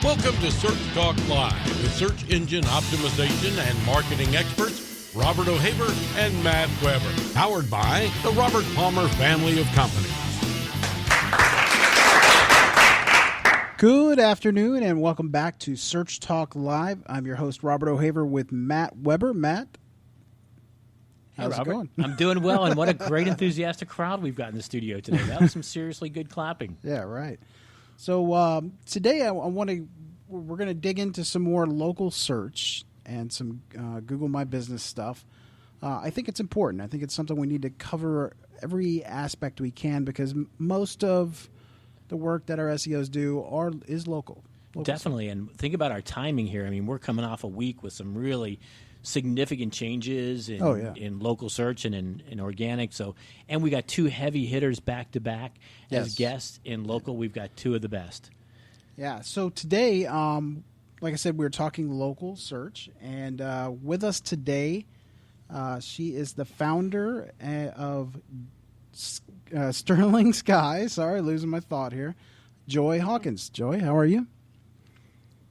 Welcome to Search Talk Live with search engine optimization and marketing experts Robert O'Haver and Matt Weber. Powered by the Robert Palmer family of companies. Good afternoon and welcome back to Search Talk Live. I'm your host, Robert O'Haver, with Matt Weber. Matt, how's it going? I'm doing well, and what a great enthusiastic crowd we've got in the studio today. That was some seriously good clapping. Yeah, right. So today we're going to dig into some more local search and some Google My Business stuff. I think it's important. I think it's something we need to cover every aspect we can because most of the work that our SEOs do is local. Definitely, and think about our timing here. I mean, we're coming off a week with some really significant changes in local search and in organic. So, and we got two heavy hitters back to back as guests in local. We've got two of the best. Yeah. So today, like I said, we're talking local search, and with us today, she is the founder of Sterling Sky. Sorry, losing my thought here. Joy Hawkins. Joy, how are you?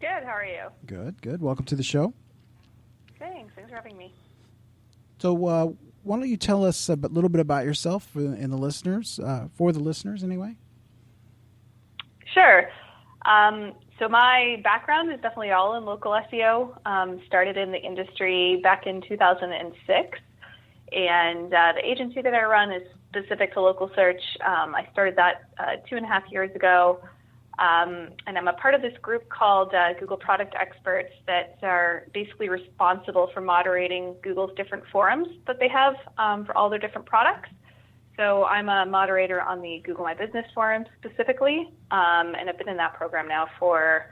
Good. How are you? Good. Welcome to the show. Thanks for having me. So, why don't you tell us a little bit about yourself for the listeners anyway? Sure. So my background is definitely all in local SEO. Started in the industry back in 2006, and the agency that I run is specific to local search. I started that 2.5 years ago. And I'm a part of this group called Google Product Experts that are basically responsible for moderating Google's different forums that they have for all their different products. So I'm a moderator on the Google My Business forum specifically, and I've been in that program now for,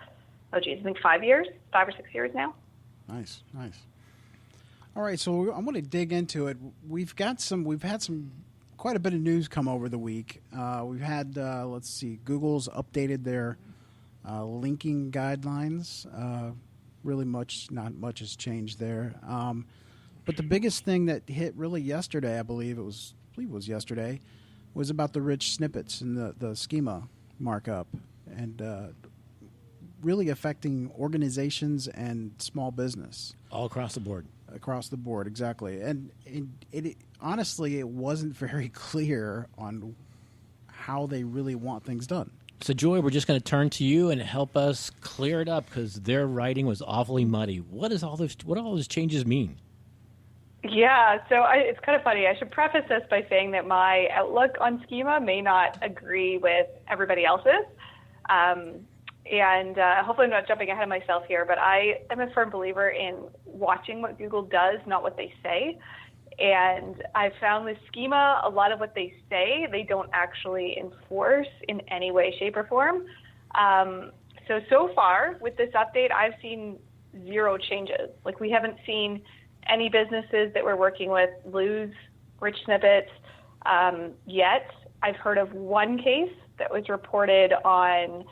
I think 5 or 6 years now. Nice. All right, so I want to dig into it. We've had quite a bit of news come over the week. We've had, Google's updated their linking guidelines. Really not much has changed there. But the biggest thing that hit really yesterday, I believe it was yesterday, was about the rich snippets and the schema markup and really affecting organizations and small business. All across the board. Across the board, exactly. And it honestly, it wasn't very clear on how they really want things done. So, Joy, we're just going to turn to you and help us clear it up because their writing was awfully muddy. What do all those changes mean? Yeah, so it's kind of funny. I should preface this by saying that my outlook on schema may not agree with everybody else's. And hopefully I'm not jumping ahead of myself here, but I am a firm believer in watching what Google does, not what they say. And I've found with schema, a lot of what they say, they don't actually enforce in any way, shape, or form. So far with this update, I've seen zero changes. Like we haven't seen any businesses that we're working with lose rich snippets yet. I've heard of one case that was reported on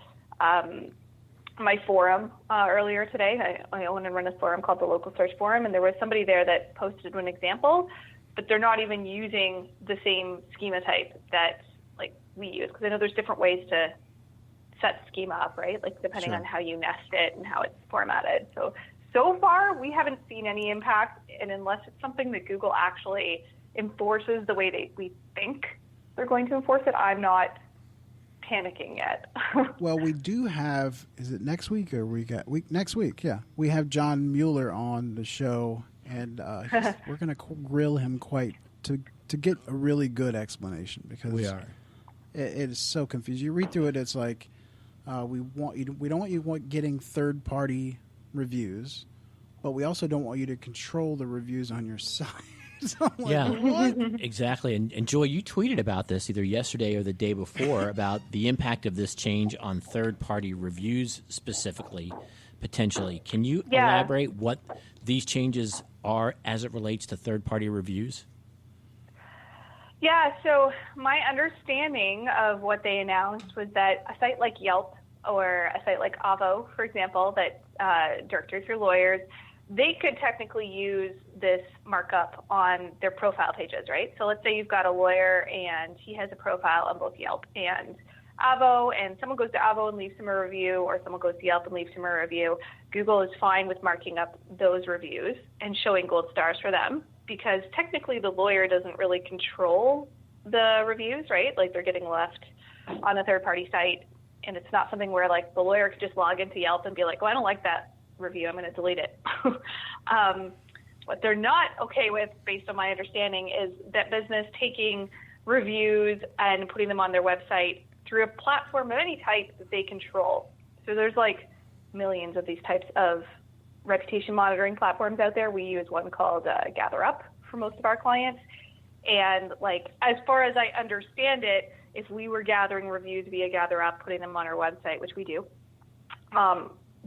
my forum earlier today. I own and run a forum called the Local Search Forum, and there was somebody there that posted an example, but they're not even using the same schema type that like we use, because I know there's different ways to set schema up, right? Like depending on how you nest it and how it's formatted. So far, we haven't seen any impact, and unless it's something that Google actually enforces the way we think they're going to enforce it, I'm not panicking yet. Well, we do have, is it next week or next week? Yeah. We have John Mueller on the show, and we're going to grill him to get a really good explanation because we are. It is so confusing. You read through it, it's like we don't want you getting third-party reviews, but we also don't want you to control the reviews on your site. So what? Exactly. And Joy, you tweeted about this either yesterday or the day before about the impact of this change on third-party reviews specifically, potentially. Can you elaborate what these changes are as it relates to third-party reviews? Yeah, so my understanding of what they announced was that a site like Yelp or a site like Avo, for example, that directors or lawyers, they could technically use this markup on their profile pages, right? So let's say you've got a lawyer and he has a profile on both Yelp and Avo and someone goes to Avo and leaves him a review, or someone goes to Yelp and leaves him a review, Google is fine with marking up those reviews and showing gold stars for them, because technically the lawyer doesn't really control the reviews, right? Like, they're getting left on a third-party site, and it's not something where, like, the lawyer could just log into Yelp and be like, well, I don't like that review, I'm going to delete it. What they're not okay with, based on my understanding, is that business taking reviews and putting them on their website through a platform of any type that they control. So there's like millions of these types of reputation monitoring platforms out there. We use one called GatherUp for most of our clients. And like, as far as I understand it, if we were gathering reviews via GatherUp, putting them on our website, which we do,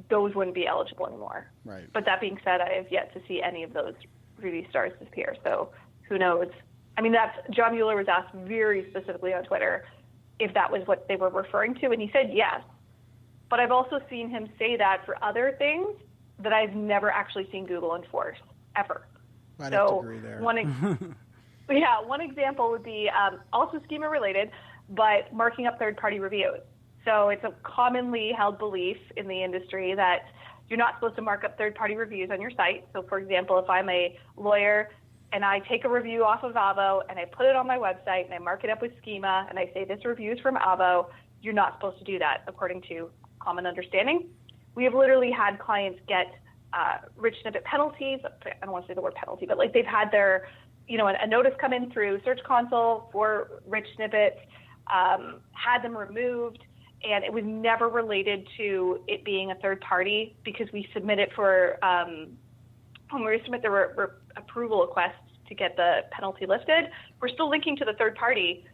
those wouldn't be eligible anymore. Right. But that being said, I have yet to see any of those review stars disappear. So who knows? I mean, John Mueller was asked very specifically on Twitter if that was what they were referring to, and he said yes. But I've also seen him say that for other things that I've never actually seen Google enforce, ever. I'd have to agree there. One example would be also schema related, but marking up third-party reviews. So it's a commonly held belief in the industry that you're not supposed to mark up third-party reviews on your site. So, for example, if I'm a lawyer and I take a review off of Avo and I put it on my website and I mark it up with schema and I say this review is from Avo, you're not supposed to do that according to common understanding. We have literally had clients get rich snippet penalties. I don't want to say the word penalty, but like, they've had their, a notice come in through Search Console for rich snippets, had them removed, and it was never related to it being a third party, because we submit it for, when we submit the approval requests to get the penalty lifted, we're still linking to the third party.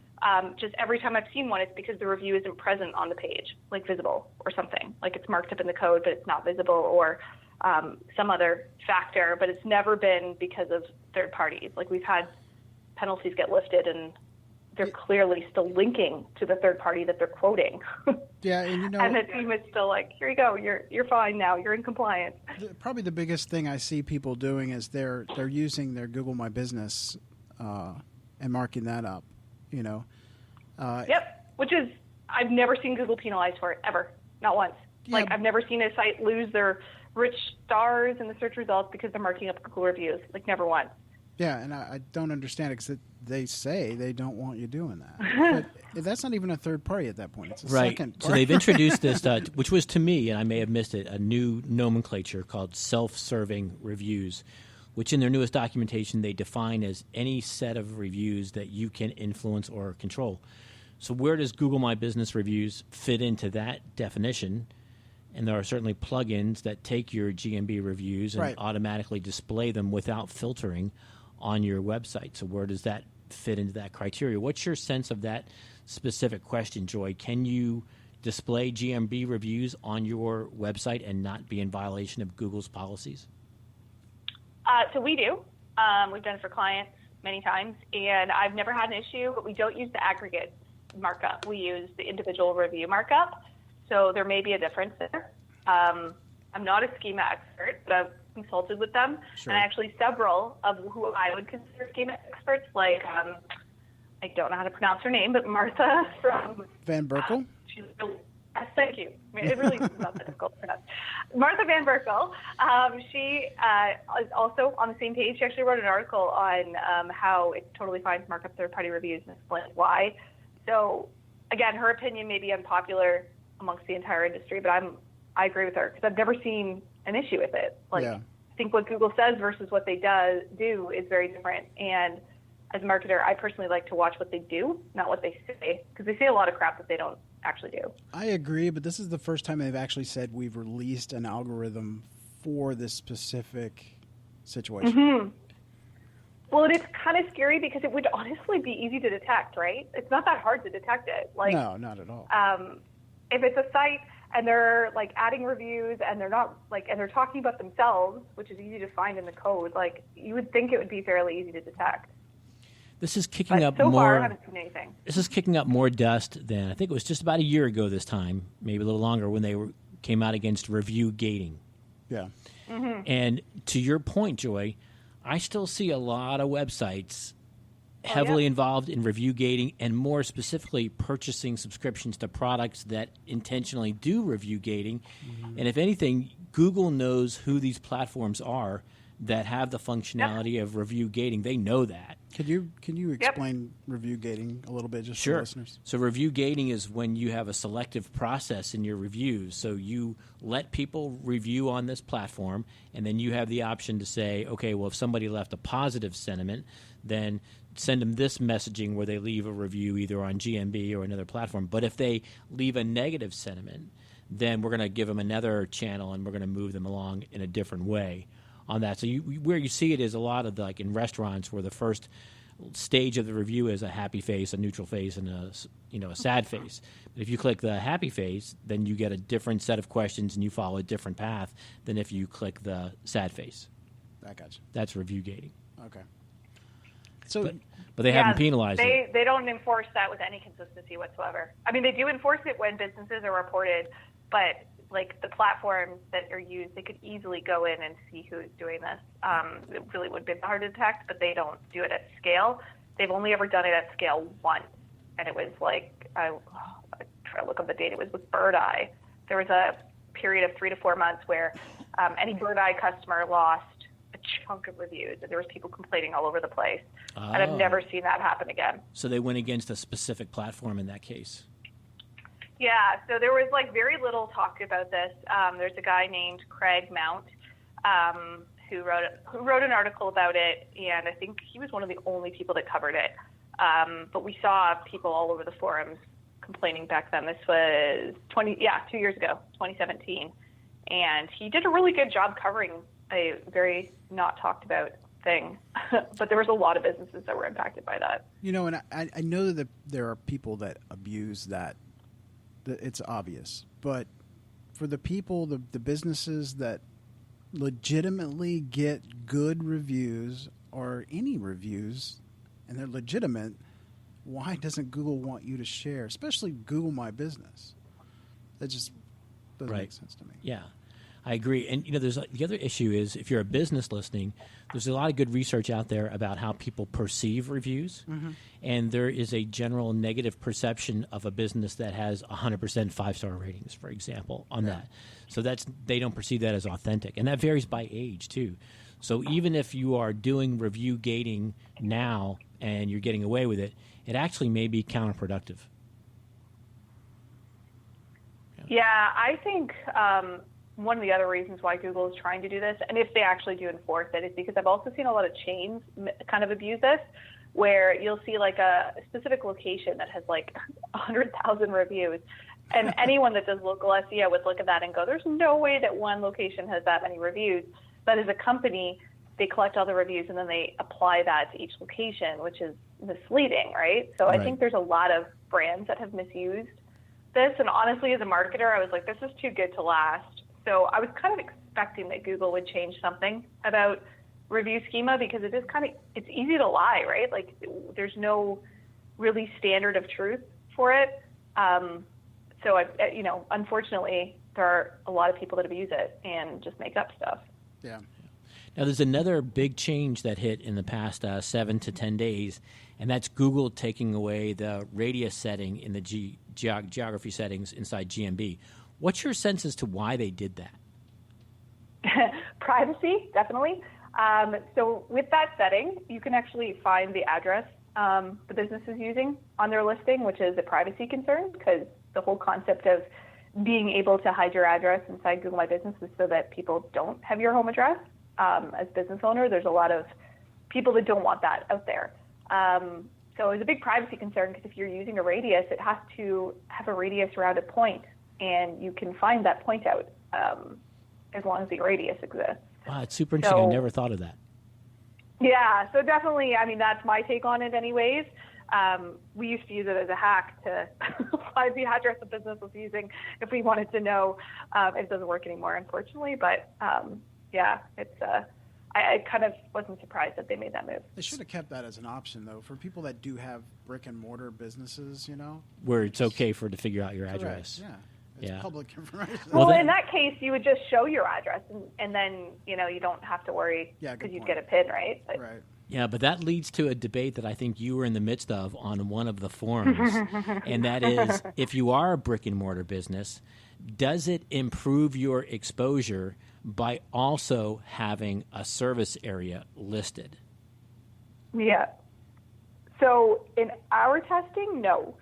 Just every time I've seen one, it's because the review isn't present on the page, like visible or something. Like, it's marked up in the code, but it's not visible, or some other factor, but it's never been because of third parties. Like, we've had penalties get lifted and they're clearly still linking to the third party that they're quoting. Yeah, and and the team is still like, here you go, you're fine now, you're in compliance. Probably the biggest thing I see people doing is they're using their Google My Business and marking that up. Yep, which is, I've never seen Google penalized for it, ever, not once. Yeah. Like, I've never seen a site lose their rich stars in the search results because they're marking up Google reviews, like, never once. Yeah, and I don't understand it, because they say they don't want you doing that. But that's not even a third party at that point. It's a second party. So they've introduced this, which was, to me, and I may have missed it, a new nomenclature called self-serving reviews, which in their newest documentation they define as any set of reviews that you can influence or control. So where does Google My Business reviews fit into that definition? And there are certainly plugins that take your GMB reviews and automatically display them without filtering on your website. So where does that fit into that criteria? What's your sense of that specific question, Joy? Can you display GMB reviews on your website and not be in violation of Google's policies? So we do. We've done it for clients many times, and I've never had an issue, but we don't use the aggregate markup. We use the individual review markup. So there may be a difference there. I'm not a schema expert, but I've consulted with them. Sure. And actually several of who I would consider schema experts, like, I don't know how to pronounce her name, but Martha from Van Berkel? She's really, yes, thank you. I mean, it really is not difficult to pronounce. Martha Van Berkel, she is also on the same page. She actually wrote an article on how it's totally fine to mark up third-party reviews and explain why. So, again, her opinion may be unpopular amongst the entire industry, but I agree with her, because I've never seen an issue with it. Like, I think what Google says versus what they do is very different. And as a marketer, I personally like to watch what they do, not what they say, because they say a lot of crap that they don't actually do. I agree, but this is the first time they've actually said we've released an algorithm for this specific situation. Mm-hmm. Well, it's kind of scary, because it would honestly be easy to detect, right? It's not that hard to detect it. Like, no, not at all. If it's a site and they're like adding reviews and they're not like, and they're talking about themselves, which is easy to find in the code, like, you would think it would be fairly easy to detect. This is kicking up so more. Far, I haven't seen anything. This is kicking up more dust than, I think it was just about a year ago this time, maybe a little longer, when they came out against review gating. Yeah. Mm-hmm. And to your point, Joy, I still see a lot of websites heavily involved in review gating and more specifically purchasing subscriptions to products that intentionally do review gating. And if anything, Google knows who these platforms are that have the functionality of review gating. They know that. Can you explain review gating a little bit just Sure. for listeners? So review gating is when you have a selective process in your reviews. So you let people review on this platform, and then you have the option to say, okay, well, if somebody left a positive sentiment, then send them this messaging where they leave a review either on GMB or another platform. But if they leave a negative sentiment, then we're going to give them another channel, and we're going to move them along in a different way on that. So where you see it is a lot of like in restaurants where the first stage of the review is a happy face, a neutral face, and a sad face. But if you click the happy face, then you get a different set of questions and you follow a different path than if you click the sad face. I got you. That's review gating. Okay. So, but they haven't penalized it. They don't enforce that with any consistency whatsoever. I mean, they do enforce it when businesses are reported, but like the platforms that are used, they could easily go in and see who's doing this. It really would be hard to detect, but they don't do it at scale. They've only ever done it at scale once, and it was like, I try to look up the date. It was with Bird Eye. There was a period of 3 to 4 months where any Bird Eye customer lost a chunk of reviews, and there was people complaining all over the place. And I've never seen that happen again. So they went against a specific platform in that case. Yeah, so there was like very little talk about this. There's a guy named Craig Mount who wrote an article about it, and I think he was one of the only people that covered it. But we saw people all over the forums complaining back then. This was 2 years ago, 2017, and he did a really good job covering a very not talked about thing. But there was a lot of businesses that were impacted by that. You know, and I know that there are people that abuse that. It's obvious, but for the people, the businesses that legitimately get good reviews or any reviews, and they're legitimate, why doesn't Google want you to share, especially Google My Business? That just doesn't make sense to me. Yeah, I agree. And there's the other issue is if you're a business listening, there's a lot of good research out there about how people perceive reviews, and there is a general negative perception of a business that has 100% 5-star ratings, for example, on that. So they don't perceive that as authentic, and that varies by age too. So even if you are doing review gating now and you're getting away with it, it actually may be counterproductive. Yeah, I think one of the other reasons why Google is trying to do this, and if they actually do enforce it, is because I've also seen a lot of chains kind of abuse this, where you'll see like a specific location that has like 100,000 reviews, and anyone that does local SEO would look at that and go, there's no way that one location has that many reviews. But as a company, they collect all the reviews and then they apply that to each location, which is misleading, right? So I think there's a lot of brands that have misused this, and honestly, as a marketer, I was like, this is too good to last. So I was kind of expecting that Google would change something about review schema, because it is it's easy to lie, right? Like there's no really standard of truth for it. So unfortunately, there are a lot of people that abuse it and just make up stuff. Yeah. Now, there's another big change that hit in the past 7 to 10 days, and that's Google taking away the radius setting in the geography settings inside GMB. What's your sense as to why they did that? Privacy, definitely. So with that setting, you can actually find the address the business is using on their listing, which is a privacy concern, because the whole concept of being able to hide your address inside Google My Business is so that people don't have your home address. As business owner, there's a lot of people that don't want that out there. So it's a big privacy concern, because if you're using a radius, it has to have a radius around a point, and you can find that point out as long as the radius exists. Wow, it's super interesting. I never thought of that. Yeah, so definitely, I mean, that's my take on it anyways. We used to use it as a hack to find the address the business was using if we wanted to know. It doesn't work anymore, unfortunately, but yeah, it's I kind of wasn't surprised that they made that move. They should have kept that as an option, though, for people that do have brick and mortar busineses, where it's okay to figure out your address. Yeah. It's public information. Well, in that case, you would just show your address, and then you don't have to worry because you'd get a PIN, right? But, right. Yeah, but that leads to a debate that I think you were in the midst of on one of the forums, and that is, if you are a brick and mortar business, does it improve your exposure by also having a service area listed? Yeah. So in our testing, no.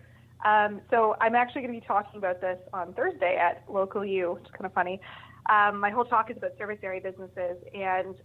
So I'm actually going to be talking about this on Thursday at Local U. It's kind of funny. My whole talk is about service area businesses, and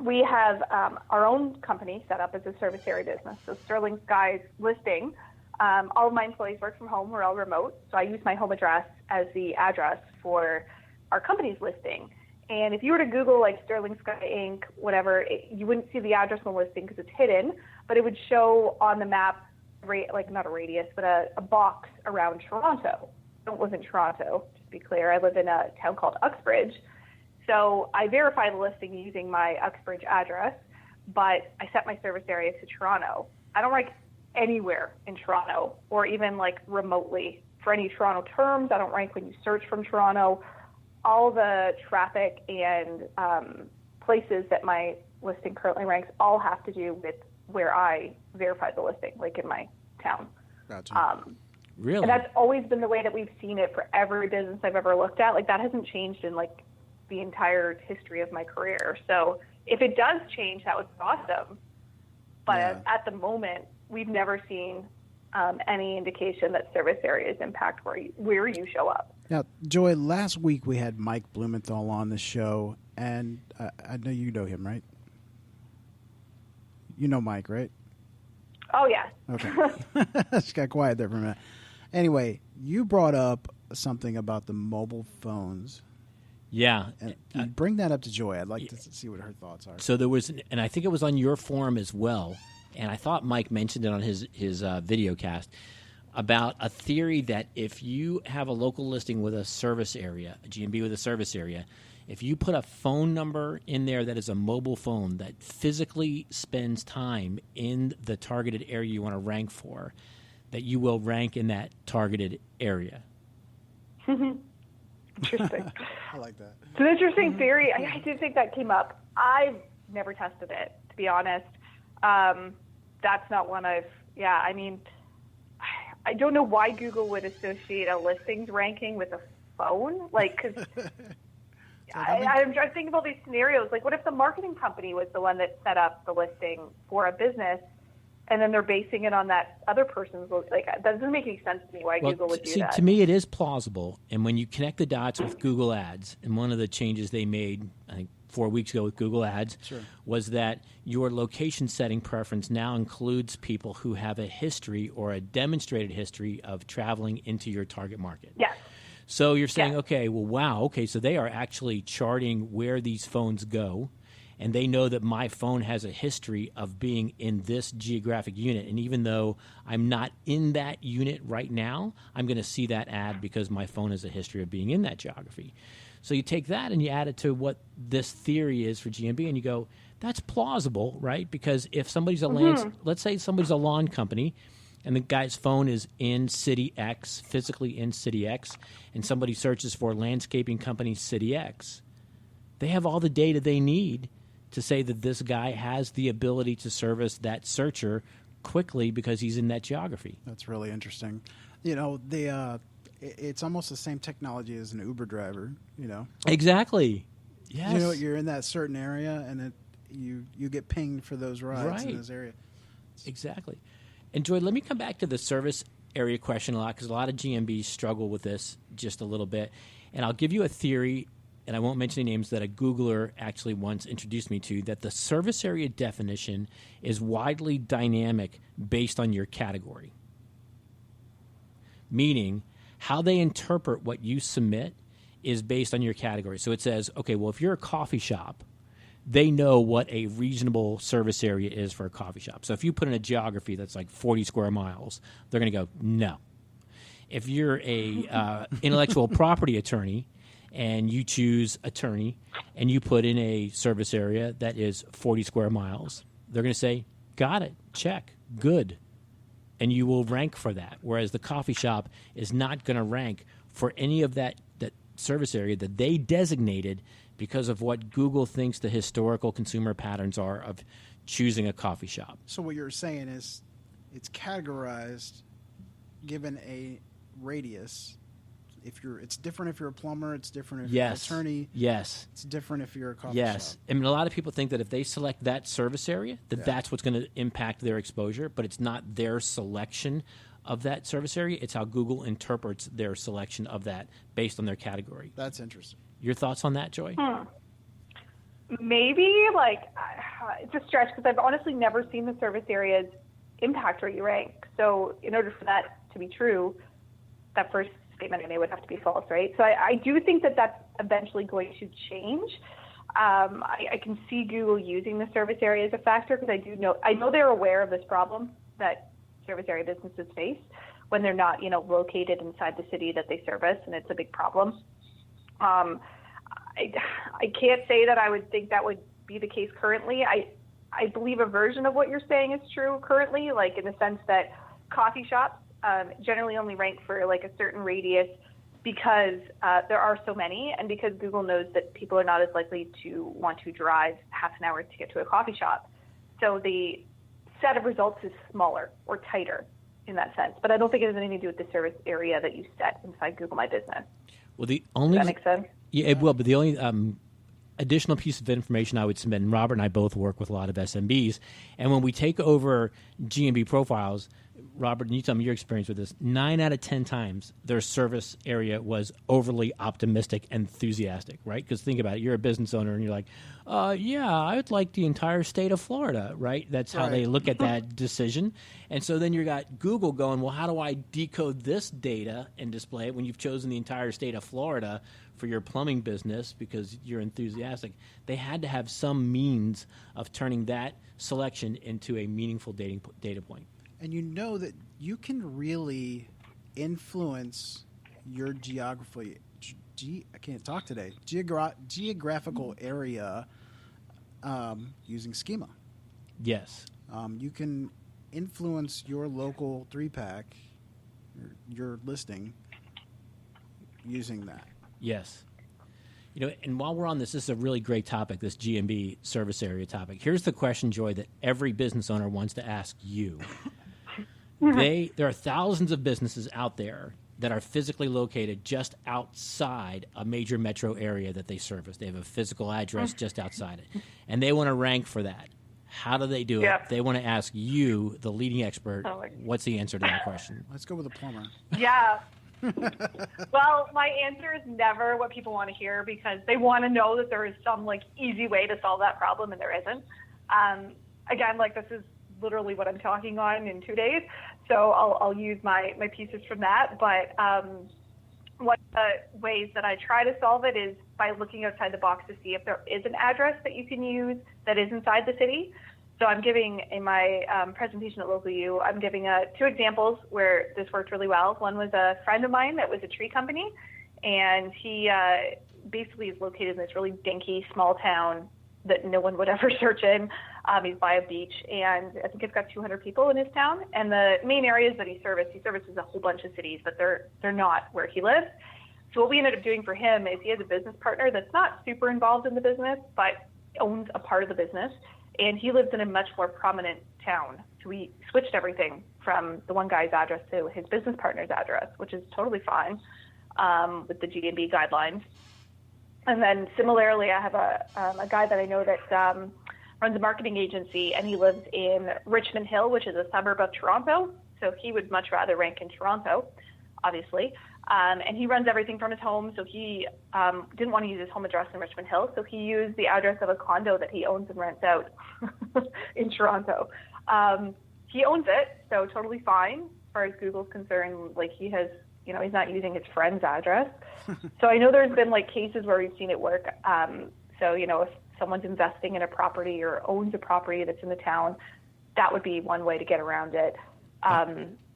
we have our own company set up as a service area business. So Sterling Sky's listing, all of my employees work from home. We're all remote. So I use my home address as the address for our company's listing. And if you were to Google like Sterling Sky Inc., whatever, you wouldn't see the address on the listing because it's hidden, but it would show on the map, like not a radius, but a box around Toronto. I don't live in Toronto, just to be clear. I live in a town called Uxbridge. So I verify the listing using my Uxbridge address, but I set my service area to Toronto. I don't rank anywhere in Toronto or even like remotely for any Toronto terms. I don't rank when you search from Toronto. All the traffic and places that my listing currently ranks all have to do with where I verify the listing, like in my town. Gotcha. Really? And that's always been the way that we've seen it for every business I've ever looked at. Like that hasn't changed in like the entire history of my career. So if it does change, that would be awesome. But at the moment, we've never seen any indication that service areas impact where you show up. Now, Joy, last week we had Mike Blumenthal on the show, and I know you know him, right? You know Mike, right? Oh, yeah. Okay. Just got quiet there for a minute. Anyway, you brought up something about the mobile phones. Yeah. And bring that up to Joy. I'd like to see what her thoughts are. So there was, and I think it was on your forum as well, and I thought Mike mentioned it on his video cast, about a theory that if you have a local listing with a service area, a GMB with a service area, if you put a phone number in there that is a mobile phone that physically spends time in the targeted area you want to rank for, that you will rank in that targeted area. Interesting. I like that. It's an interesting theory. I do think that came up. I've never tested it, to be honest. That's not one I mean, I don't know why Google would associate a listings ranking with a phone. Like, because I'm trying to think of all these scenarios. Like, what if the marketing company was the one that set up the listing for a business, and then they're basing it on that other person's? Like, that doesn't make any sense to me why Google would do that. To me, it is plausible. And when you connect the dots with Google Ads, and one of the changes they made, I think, 4 weeks ago with Google Ads, was that your location setting preference now includes people who have a history or a demonstrated history of traveling into your target market. Yes. So you're saying, so they are actually charting where these phones go, and they know that my phone has a history of being in this geographic unit. And even though I'm not in that unit right now, I'm going to see that ad because my phone has a history of being in that geography. So you take that and you add it to what this theory is for GMB, and you go, that's plausible, right? Because if somebody's let's say somebody's a lawn company, and the guy's phone is in city X, physically in city X, and somebody searches for landscaping company city X, they have all the data they need to say that this guy has the ability to service that searcher quickly because he's in that geography. That's really interesting. You know, it's almost the same technology as an Uber driver, you know. Exactly. Yes. You know, you're in that certain area, and you get pinged for those rides in those areas. Exactly. And Joy, let me come back to the service area question a lot, because a lot of GMBs struggle with this just a little bit. And I'll give you a theory, and I won't mention any names, that a Googler actually once introduced me to, that the service area definition is widely dynamic based on your category. Meaning, how they interpret what you submit is based on your category. So it says, okay, well, if you're a coffee shop, they know what a reasonable service area is for a coffee shop. So if you put in a geography that's like 40 square miles, they're going to go, no. If you're a intellectual property attorney and you choose attorney and you put in a service area that is 40 square miles, they're going to say, got it, check, good. And you will rank for that. Whereas the coffee shop is not going to rank for any of that service area that they designated because of what Google thinks the historical consumer patterns are of choosing a coffee shop. So what you're saying is it's categorized given a radius. It's different if you're a plumber. It's different if you're an attorney. Yes. It's different if you're a coffee shop. Yes. I mean, a lot of people think that if they select that service area, that's what's going to impact their exposure, but it's not their selection of that service area. It's how Google interprets their selection of that based on their category. That's interesting. Your thoughts on that, Joy? Maybe, it's a stretch because I've honestly never seen the service areas impact where you rank. So in order for that to be true, that first statement I made would have to be false, right? So I do think that that's eventually going to change. I can see Google using the service area as a factor because I know they're aware of this problem that service area businesses face when they're not, located inside the city that they service, and it's a big problem. I can't say that I would think that would be the case currently. I believe a version of what you're saying is true currently, like in the sense that coffee shops generally only rank for a certain radius because there are so many, and because Google knows that people are not as likely to want to drive half an hour to get to a coffee shop. So the set of results is smaller or tighter in that sense. But I don't think it has anything to do with the service area that you set inside Google My Business. Well, the only Does that make sense? Yeah, it will. But the only additional piece of information I would submit, and Robert and I both work with a lot of SMBs, and when we take over GMB profiles, Robert, and you tell me your experience with this, 9 out of 10 times their service area was overly optimistic, enthusiastic, right? Because think about it, you're a business owner and you're like, yeah, I would like the entire state of Florida, right? That's how they look at that decision. And so then you got Google going, well, how do I decode this data and display it when you've chosen the entire state of Florida for your plumbing business because you're enthusiastic? They had to have some means of turning that selection into a meaningful data point. And you know that you can really influence your geography. I can't talk today. Geographical area using schema. Yes. You can influence your local 3-pack, your listing, using that. Yes. And while we're on this is a really great topic, this GMB service area topic. Here's the question, Joy, that every business owner wants to ask you. There are thousands of businesses out there that are physically located just outside a major metro area that they service. They have a physical address just outside it, and they want to rank for that. How do they do it? They want to ask you, the leading expert, what's the answer to that question? Let's go with a plumber. Yeah. Well, my answer is never what people want to hear because they want to know that there is some easy way to solve that problem, and there isn't. Again, this is literally what I'm talking on in 2 days, so I'll use my pieces from that. But one of the ways that I try to solve it is by looking outside the box to see if there is an address that you can use that is inside the city. So I'm giving, in my presentation at Local U, I'm giving 2 examples where this worked really well. One was a friend of mine that was a tree company, and he basically is located in this really dinky small town that no one would ever search in. He's by a beach, and I think it's got 200 people in his town. And the main areas that he services a whole bunch of cities, but they're not where he lives. So what we ended up doing for him is he has a business partner that's not super involved in the business, but owns a part of the business. And he lives in a much more prominent town. So we switched everything from the one guy's address to his business partner's address, which is totally fine with the GMB guidelines. And then similarly, I have a guy that I know that runs a marketing agency, and he lives in Richmond Hill, which is a suburb of Toronto. So he would much rather rank in Toronto, obviously. And he runs everything from his home, so he didn't want to use his home address in Richmond Hill, so he used the address of a condo that he owns and rents out in Toronto. He owns it, so totally fine as far as Google's concerned. He has, he's not using his friend's address. So I know there's been cases where we've seen it work. So, if someone's investing in a property or owns a property that's in the town, that would be one way to get around it.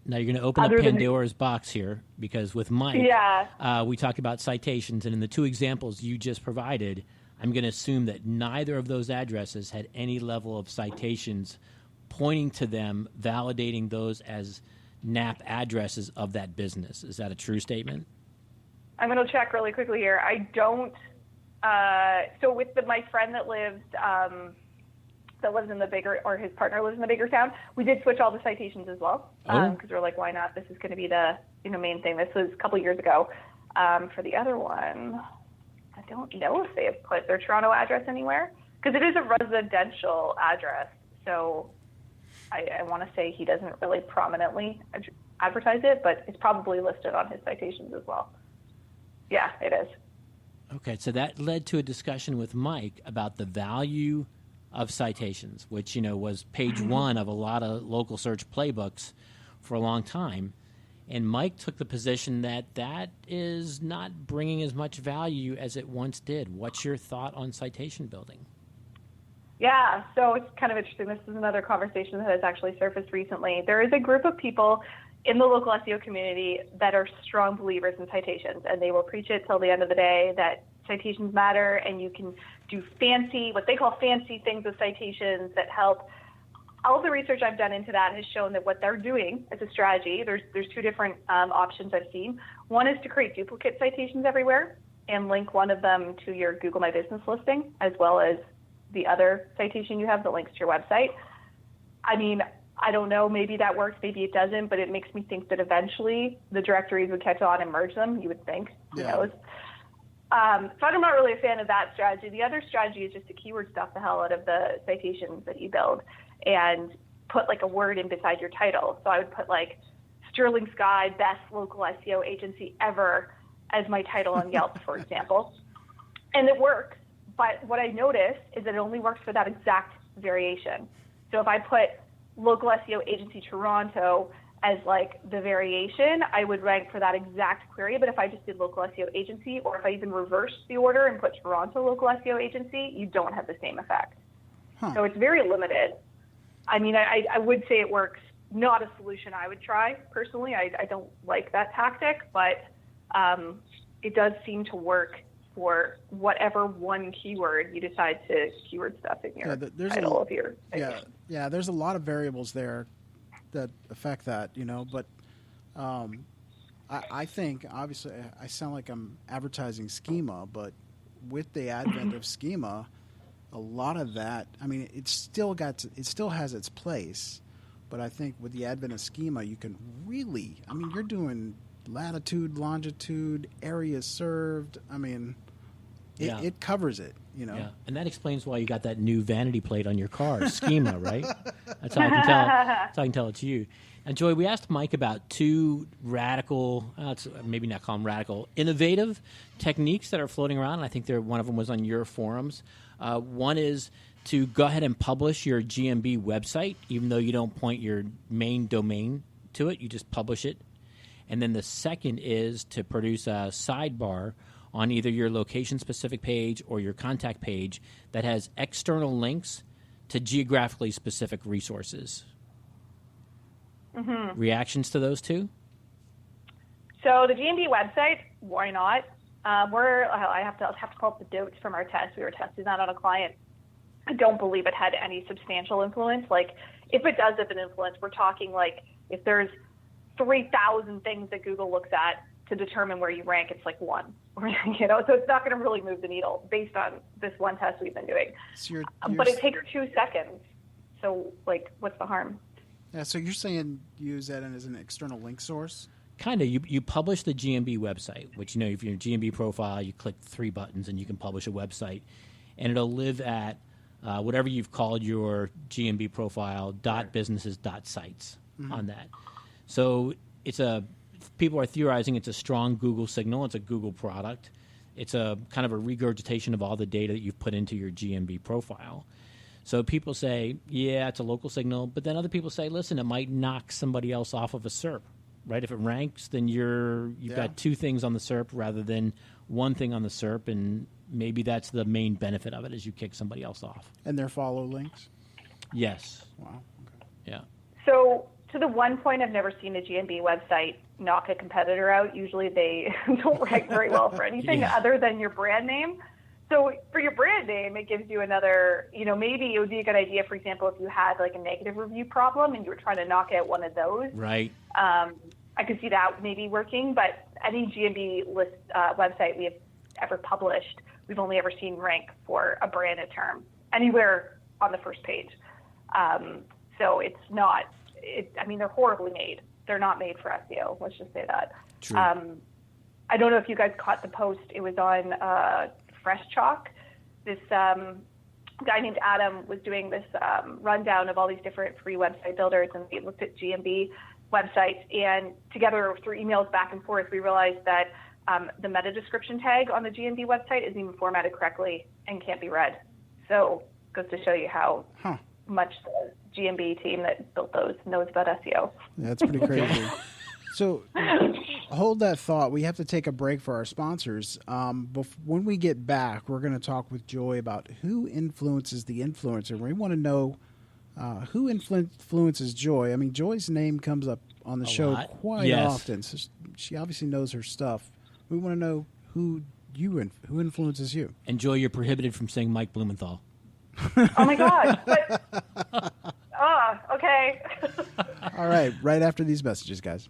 Now you're going to open up Pandora's box here, because with Mike, we talked about citations, and in the 2 examples you just provided, I'm going to assume that neither of those addresses had any level of citations pointing to them, validating those as NAP addresses of that business. Is that a true statement? I'm going to check really quickly here. I don't. So with my friend that lives in the bigger, or his partner lives in the bigger town, we did switch all the citations as well. Because we're like, why not? This is going to be the main thing. This was a couple years ago. For the other one, I don't know if they have put their Toronto address anywhere, because it is a residential address. So I want to say he doesn't really prominently advertise it, but it's probably listed on his citations as well. Yeah, it is. Okay, so that led to a discussion with Mike about the value of citations, which, was page one of a lot of local search playbooks for a long time. And Mike took the position that is not bringing as much value as it once did. What's your thought on citation building? Yeah, so it's kind of interesting. This is another conversation that has actually surfaced recently. There is a group of people in the local SEO community that are strong believers in citations, and they will preach it till the end of the day that citations matter, and you can do what they call fancy things with citations that help. All the research I've done into that has shown that what they're doing as a strategy, there's two different options I've seen. One is to create duplicate citations everywhere and link one of them to your Google My Business listing, as well as the other citation you have that links to your website. I mean, I don't know, maybe that works, maybe it doesn't, but it makes me think that eventually the directories would catch on and merge them, you would think. Who knows? So I'm not really a fan of that strategy. The other strategy is just to keyword stuff the hell out of the citations that you build and put like a word in beside your title. So I would put like Sterling Sky, best local SEO agency ever as my title on Yelp, for example. And it works. But what I noticed is that it only works for that exact variation. So if I put local SEO agency Toronto as like the variation, I would rank for that exact query. But if I just did local SEO agency, or if I even reversed the order and put Toronto local SEO agency, you don't have the same effect. So it's very limited. I mean, I would say it works. Not a solution I would try personally. I don't like that tactic, but it does seem to work for whatever one keyword you decide to keyword stuff in your title of your page. Yeah, there's a lot of variables there that affect that, but I think, obviously, I sound like I'm advertising schema, but with the advent of schema, a lot of that, I mean, it still has its place, but I think with the advent of schema, you can really, I mean, you're doing latitude, longitude, areas served. I mean, it covers it, Yeah, and that explains why you got that new vanity plate on your car, schema, right? That's how I can tell. That's how I can tell it's you. And Joy, we asked Mike about two radical, maybe not call them radical, innovative techniques that are floating around. And I think one of them was on your forums. One is to go ahead and publish your GMB website, even though you don't point your main domain to it. You just publish it. And then the second is to produce a sidebar on either your location-specific page or your contact page that has external links to geographically specific resources. Mm-hmm. Reactions to those two? So the GMB website, why not? I have to pull up the notes from our test. We were testing that on a client. I don't believe it had any substantial influence. Like, if it does have an influence, we're talking like if there's 3,000 things that Google looks at to determine where you rank, it's like one. So it's not going to really move the needle based on this one test we've been doing. So but it takes 2 seconds. So, like, what's the harm? Yeah, so you're saying use that as an external link source? Kind of. You publish the GMB website, which, if you're in your GMB profile, you click 3 buttons and you can publish a website. And it'll live at whatever you've called your GMB profile, .businesses.sites on that. So people are theorizing it's a strong Google signal. It's a Google product. It's a kind of a regurgitation of all the data that you've put into your GMB profile. So people say, yeah, it's a local signal. But then other people say, listen, it might knock somebody else off of a SERP, right? If it ranks, then you've got 2 things on the SERP rather than 1 thing on the SERP. And maybe that's the main benefit of it, is you kick somebody else off. And their follow links? Yes. Wow. Okay. Yeah. So to the one point, I've never seen a GMB website knock a competitor out. Usually they don't rank very well for anything other than your brand name. So for your brand name, it gives you another, maybe it would be a good idea, for example, if you had like a negative review problem and you were trying to knock out one of those. Right. I could see that maybe working, but any GMB list website we have ever published, we've only ever seen rank for a branded term anywhere on the first page. So it's not, I mean, they're horribly made. They're not made for SEO. Let's just say that. True. I don't know if you guys caught the post. It was on Fresh Chalk. This guy named Adam was doing this rundown of all these different free website builders, and we looked at GMB websites, and together through emails back and forth, we realized that the meta description tag on the GMB website isn't even formatted correctly and can't be read. So it goes to show you how much the GMB team that built those knows about SEO. That's pretty crazy. So hold that thought. We have to take a break for our sponsors. When we get back, we're going to talk with Joy about who influences the influencer. We want to know who influences Joy. I mean, Joy's name comes up on the show quite often. So she obviously knows her stuff. We want to know who influences you. And Joy, you're prohibited from saying Mike Blumenthal. Oh my gosh! Okay. All right, right after these messages, guys.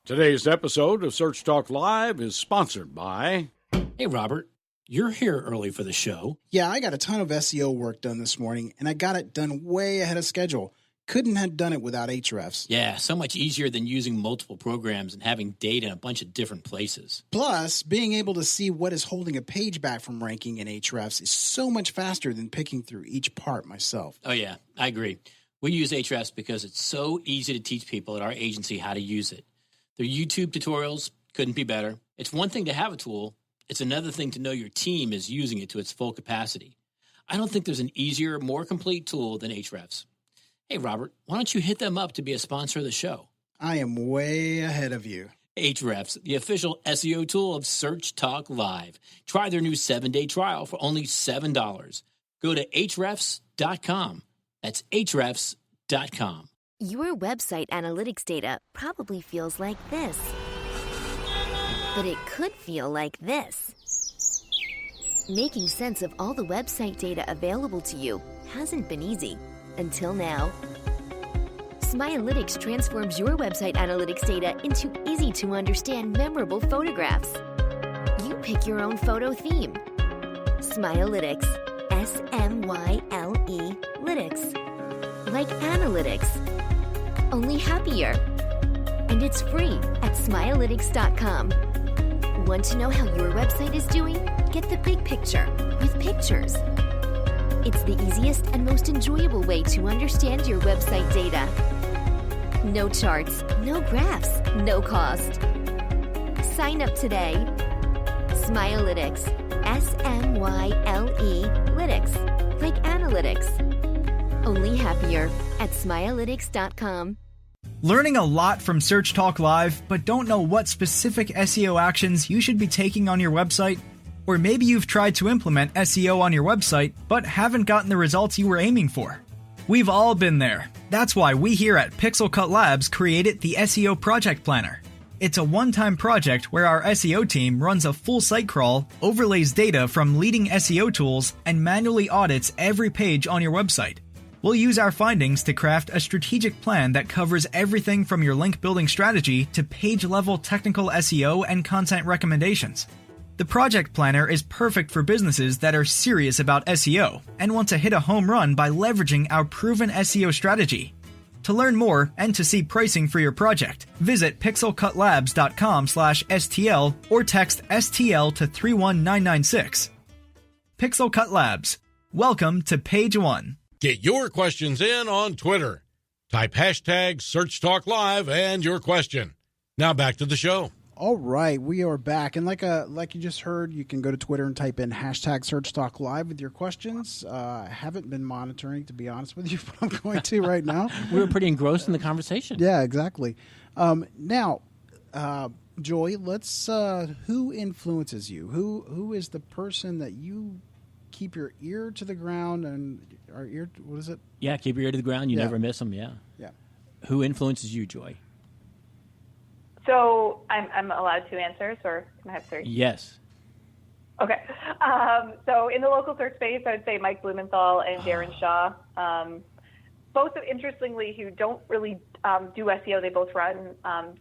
Today's episode of Search Talk Live is sponsored by... Hey, Robert, you're here early for the show. Yeah, I got a ton of SEO work done this morning, and I got it done way ahead of schedule. Couldn't have done it without Ahrefs. Yeah, so much easier than using multiple programs and having data in a bunch of different places. Plus, being able to see what is holding a page back from ranking in Ahrefs is so much faster than picking through each part myself. Oh, yeah, I agree. We use Ahrefs because it's so easy to teach people at our agency how to use it. Their YouTube tutorials couldn't be better. It's one thing to have a tool. It's another thing to know your team is using it to its full capacity. I don't think there's an easier, more complete tool than Ahrefs. Hey, Robert, why don't you hit them up to be a sponsor of the show? I am way ahead of you. Ahrefs, the official SEO tool of Search Talk Live. Try their new 7-day trial for only $7. Go to Ahrefs.com. That's Ahrefs.com. Your website analytics data probably feels like this. But it could feel like this. Making sense of all the website data available to you hasn't been easy. Until now. Smialytics transforms your website analytics data into easy-to-understand memorable photographs. You pick your own photo theme. Smialytics. S-M-Y-L-E Lytics. Like analytics. Only happier. And it's free at Smialytics.com. Want to know how your website is doing? Get the big picture with pictures. It's the easiest and most enjoyable way to understand your website data. No charts, no graphs, no cost. Sign up today. Smialytics. S-M-Y-L-E Lytics. Like analytics. Only happier at Smialytics.com. Learning a lot from Search Talk Live, but don't know what specific SEO actions you should be taking on your website? Or maybe you've tried to implement SEO on your website, but haven't gotten the results you were aiming for. We've all been there. That's why we here at Pixel Cut Labs created the Seo Project Planner. It's a one-time project where our SEO team runs a full site crawl, overlays data from leading SEO tools, and manually audits every page on your website. We'll use our findings to craft a strategic plan that covers everything from your link building strategy to page-level technical SEO and content recommendations. The Project Planner is perfect for businesses that are serious about SEO and want to hit a home run by leveraging our proven SEO strategy. To learn more and to see pricing for your project, visit pixelcutlabs.com/STL or text STL to 31996. Pixel Cut Labs. Welcome to page 1. Get your questions in on Twitter. Type hashtag #SearchTalkLive and your question. Now back to the show. All right, we are back. And like you just heard, you can go to Twitter and type in hashtag #SearchTalkLive with your questions. I haven't been monitoring, to be honest with you, but I'm going to right now. We were pretty engrossed in the conversation. Yeah, exactly. Now, Joy, let's who influences you? Who is the person that you keep your ear to the ground and our ear? What is it? Yeah, keep your ear to the ground. You never miss them. Yeah. Yeah. Who influences you, Joy? So I'm allowed 2 answers, or can I have 3? Yes. Okay. So in the local search space, I would say Mike Blumenthal and Darren Shaw. both, interestingly, who don't really do SEO. They both run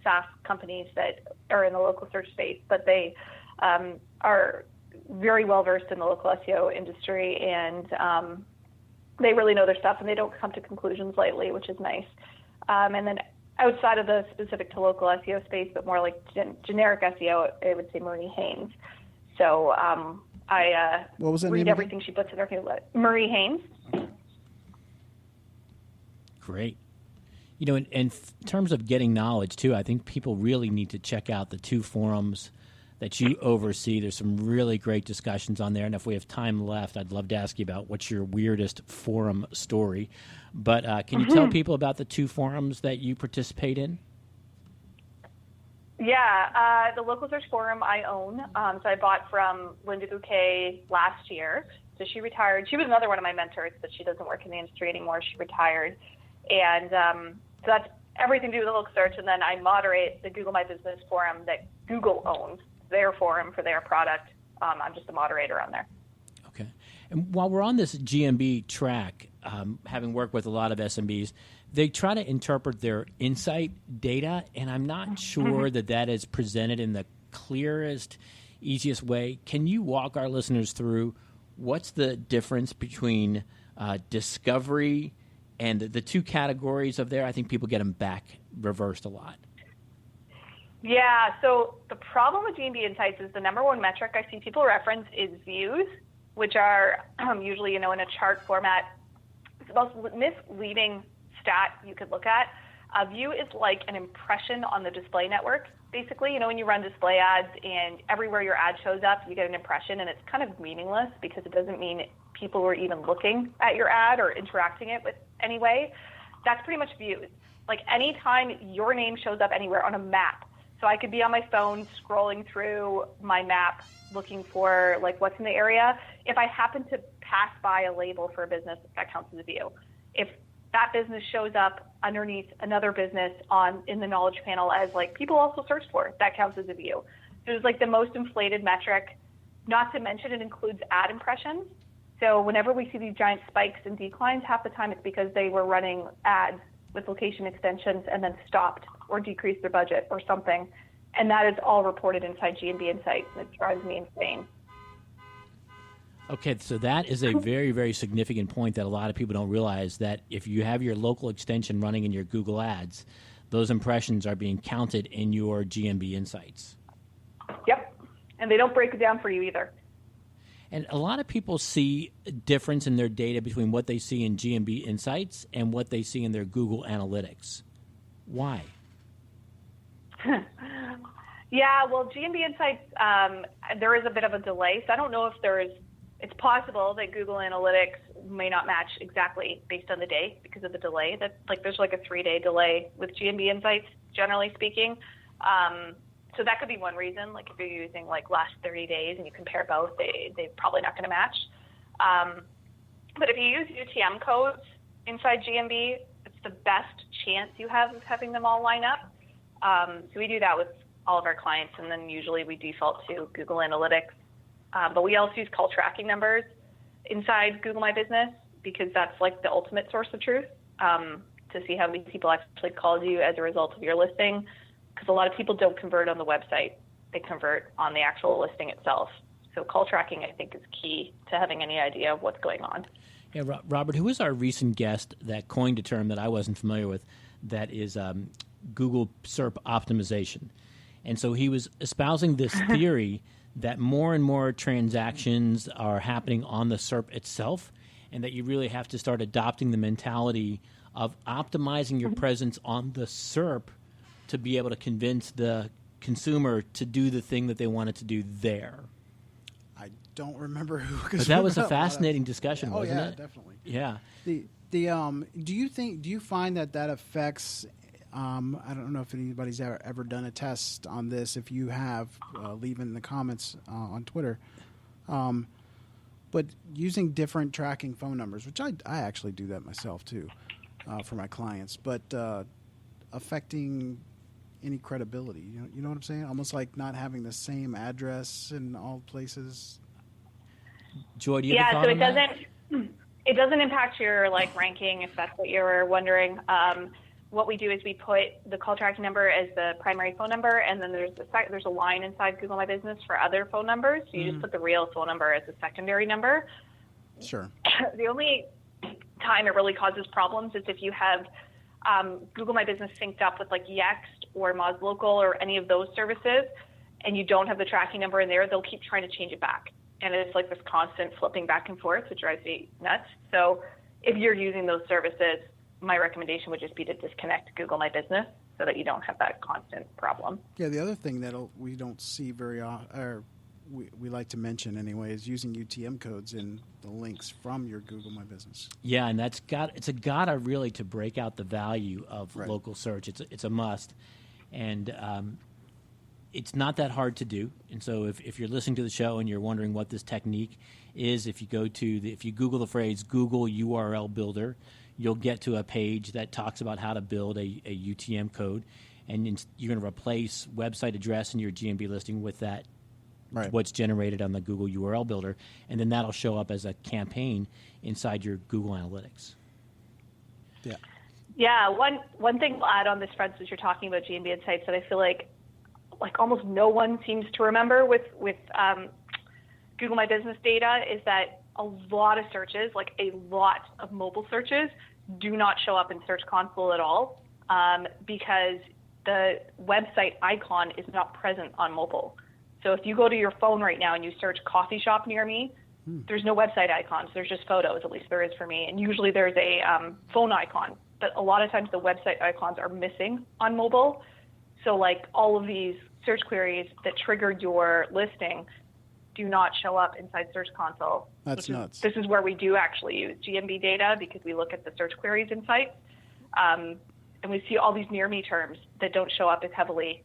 SaaS companies that are in the local search space, but they are very well versed in the local SEO industry, and they really know their stuff, and they don't come to conclusions lightly, which is nice. And then outside of the specific to local SEO space, but more like generic SEO, I would say Marie Haynes. So I what was that read name everything she puts in her newsletter. Marie Haynes. Great. You know, in terms of getting knowledge, too, I think people really need to check out the 2 forums that you oversee. There's some really great discussions on there. And if we have time left, I'd love to ask you about what's your weirdest forum story. But can you tell people about the 2 forums that you participate in? Yeah, the local search forum I own. So I bought from Linda Bouquet last year. So she retired. She was another one of my mentors, but she doesn't work in the industry anymore. She retired. And so that's everything to do with the local search. And then I moderate the Google My Business forum that Google owns, their forum for their product. I'm just a moderator on there. Okay. And while we're on this GMB track, having worked with a lot of SMBs, they try to interpret their insight data, and I'm not sure that is presented in the clearest, easiest way. Can you walk our listeners through what's the difference between discovery and the 2 categories of there? I think people get them back reversed a lot. Yeah, so the problem with GMB Insights is the number one metric I see people reference is views, which are usually, in a chart format. It's the most misleading stat you could look at. A view is like an impression on the display network. Basically, when you run display ads and everywhere your ad shows up, you get an impression, and it's kind of meaningless because it doesn't mean people were even looking at your ad or interacting it with any way. That's pretty much views. Like anytime your name shows up anywhere on a map. So I could be on my phone scrolling through my map looking for like what's in the area. If I happen to pass by a label for a business, that counts as a view. If that business shows up underneath another business in the knowledge panel as like people also search for, that counts as a view. So it's like the most inflated metric, not to mention it includes ad impressions. So whenever we see these giant spikes and declines, half the time it's because they were running ads with location extensions and then stopped or decreased their budget or something. And that is all reported inside GMB Insights, and it drives me insane. Okay, so that is a very, very significant point that a lot of people don't realize, that if you have your local extension running in your Google Ads, those impressions are being counted in your GMB Insights. Yep, and they don't break it down for you either. And a lot of people see a difference in their data between what they see in GMB Insights and what they see in their Google Analytics. Why? Yeah, well, GMB Insights, there is a bit of a delay. So I don't know if it's possible that Google Analytics may not match exactly based on the day because of the delay. There's like a 3-day delay with GMB Insights, generally speaking. So that could be one reason. Like if you're using like last 30 days and you compare both, they're probably not going to match. But if you use UTM codes inside GMB, it's the best chance you have of having them all line up. So we do that with all of our clients, and then usually we default to Google Analytics. But we also use call tracking numbers inside Google My Business because that's like the ultimate source of truth, to see how many people actually called you as a result of your listing. Because a lot of people don't convert on the website. They convert on the actual listing itself. So call tracking, I think, is key to having any idea of what's going on. Yeah, Robert, who was our recent guest that coined a term that I wasn't familiar with, that is Google SERP optimization. And so he was espousing this theory that more and more transactions are happening on the SERP itself, and that you really have to start adopting the mentality of optimizing your presence on the SERP to be able to convince the consumer to do the thing that they wanted to do there. I don't remember who. But that was a fascinating discussion, wasn't it? Definitely. Yeah. Do you find that affects? I don't know if anybody's ever done a test on this. If you have, leave in the comments on Twitter. But using different tracking phone numbers, which I actually do that myself too, for my clients, but affecting any credibility. You know what I'm saying? Almost like not having the same address in all places. Joy, do you have a thought on that? It doesn't impact your ranking, if that's what you were wondering. What we do is we put the call tracking number as the primary phone number, and then there's a line inside Google My Business for other phone numbers. So you just put the real phone number as a secondary number. Sure. The only time it really causes problems is if you have Google My Business synced up with Yext or Moz Local or any of those services, and you don't have the tracking number in there, they'll keep trying to change it back. And it's this constant flipping back and forth, which drives me nuts. So if you're using those services, my recommendation would just be to disconnect Google My Business so that you don't have that constant problem. Yeah, the other thing that we don't see very often, or we like to mention anyway, is using UTM codes in the links from your Google My Business. Yeah, and it's a gotta really to break out the value of local search. It's a must, and it's not that hard to do. And so if you're listening to the show and you're wondering what this technique is, if you Google the phrase Google URL Builder, you'll get to a page that talks about how to build a UTM code, and you're going to replace website address in your GMB listing with that, what's generated on the Google URL Builder, and then that'll show up as a campaign inside your Google Analytics. Yeah. Yeah, one thing I'll add on this front, since you're talking about GMB Insights, that I feel like almost no one seems to remember with Google My Business data is that a lot of searches, a lot of mobile searches, do not show up in Search Console at all because the website icon is not present on mobile. So if you go to your phone right now and you search coffee shop near me, there's no website icons. There's just photos, at least there is for me. And usually there's a phone icon. But a lot of times the website icons are missing on mobile. So all of these search queries that triggered your listing do not show up inside Search Console. That's nuts. This is where we do actually use GMB data because we look at the search queries in sites. And we see all these near me terms that don't show up as heavily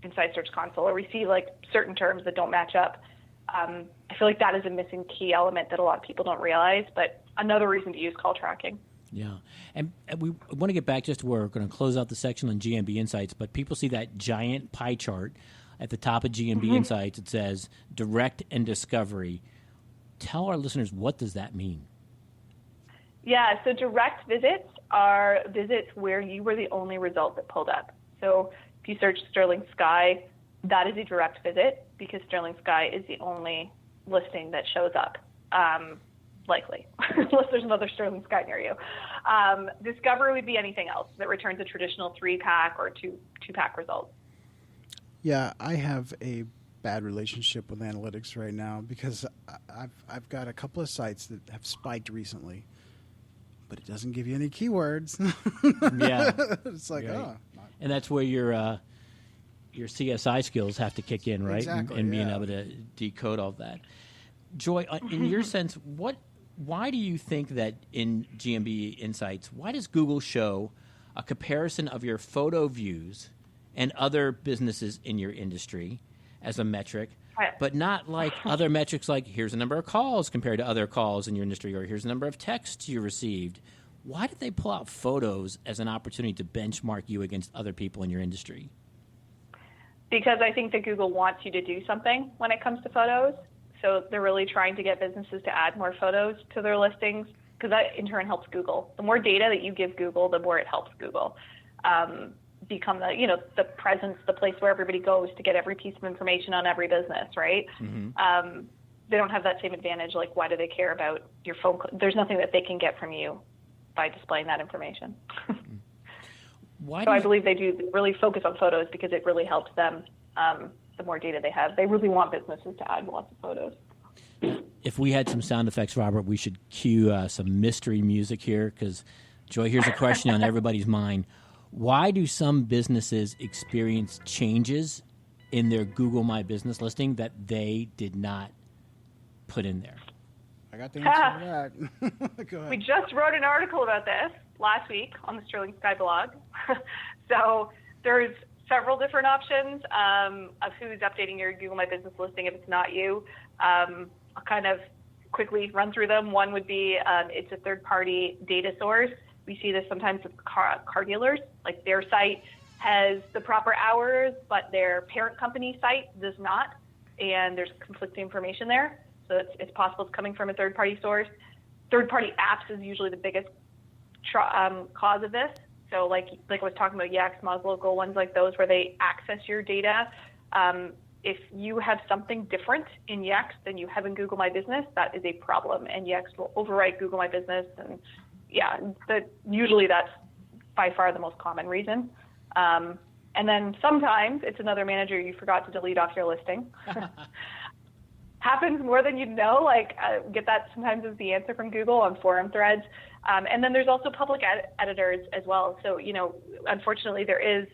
inside Search Console, or we see certain terms that don't match up. I feel like that is a missing key element that a lot of people don't realize, but another reason to use call tracking. Yeah, and we want to get back just to where we're going to close out the section on GMB Insights, but people see that giant pie chart at the top of GMB Insights. It says direct and discovery. Tell our listeners, what does that mean? Yeah, so direct visits are visits where you were the only result that pulled up. So if you search Sterling Sky, that is a direct visit because Sterling Sky is the only listing that shows up, likely, unless there's another Sterling Sky near you. Discovery would be anything else that returns a traditional 3-pack or 2-pack result. Yeah, I have a bad relationship with analytics right now because I've got a couple of sites that have spiked recently, but it doesn't give you any keywords. Yeah, it's oh. And that's where your CSI skills have to kick in, right? Exactly, and being able to decode all that. Joy, in your sense, why do you think that in GMB Insights, why does Google show a comparison of your photo views and other businesses in your industry as a metric, but not other metrics like here's the number of calls compared to other calls in your industry, or here's the number of texts you received? Why did they pull out photos as an opportunity to benchmark you against other people in your industry? Because I think that Google wants you to do something when it comes to photos. So they're really trying to get businesses to add more photos to their listings because that in turn helps Google. The more data that you give Google, the more it helps Google become the presence, the place where everybody goes to get every piece of information on every business, right? Mm-hmm. They don't have that same advantage. Why do they care about your phone? There's nothing that they can get from you by displaying that information. So I believe they do really focus on photos because it really helps them. The more data they have, they really want businesses to add lots of photos. If we had some sound effects, Robert, we should cue some mystery music here because, Joy, here's a question on everybody's mind. Why do some businesses experience changes in their Google My Business listing that they did not put in there? I got the answer to that. Go ahead. We just wrote an article about this last week on the Sterling Sky blog. So there's several different options of who's updating your Google My Business listing if it's not you. I'll kind of quickly run through them. One would be it's a third-party data source. We see this sometimes with car dealers. Their site has the proper hours, but their parent company site does not, and there's conflicting information there. So it's possible it's coming from a third-party source. Third-party apps is usually the biggest cause of this. So like I was talking about Yext, MozLocal, ones like those where they access your data. If you have something different in Yext than you have in Google My Business, that is a problem, and Yext will overwrite Google My Business. And yeah, usually that's by far the most common reason. And then sometimes it's another manager you forgot to delete off your listing. Happens more than you'd know. Like get that sometimes as the answer from Google on forum threads. And then there's also public editors as well. So, unfortunately there is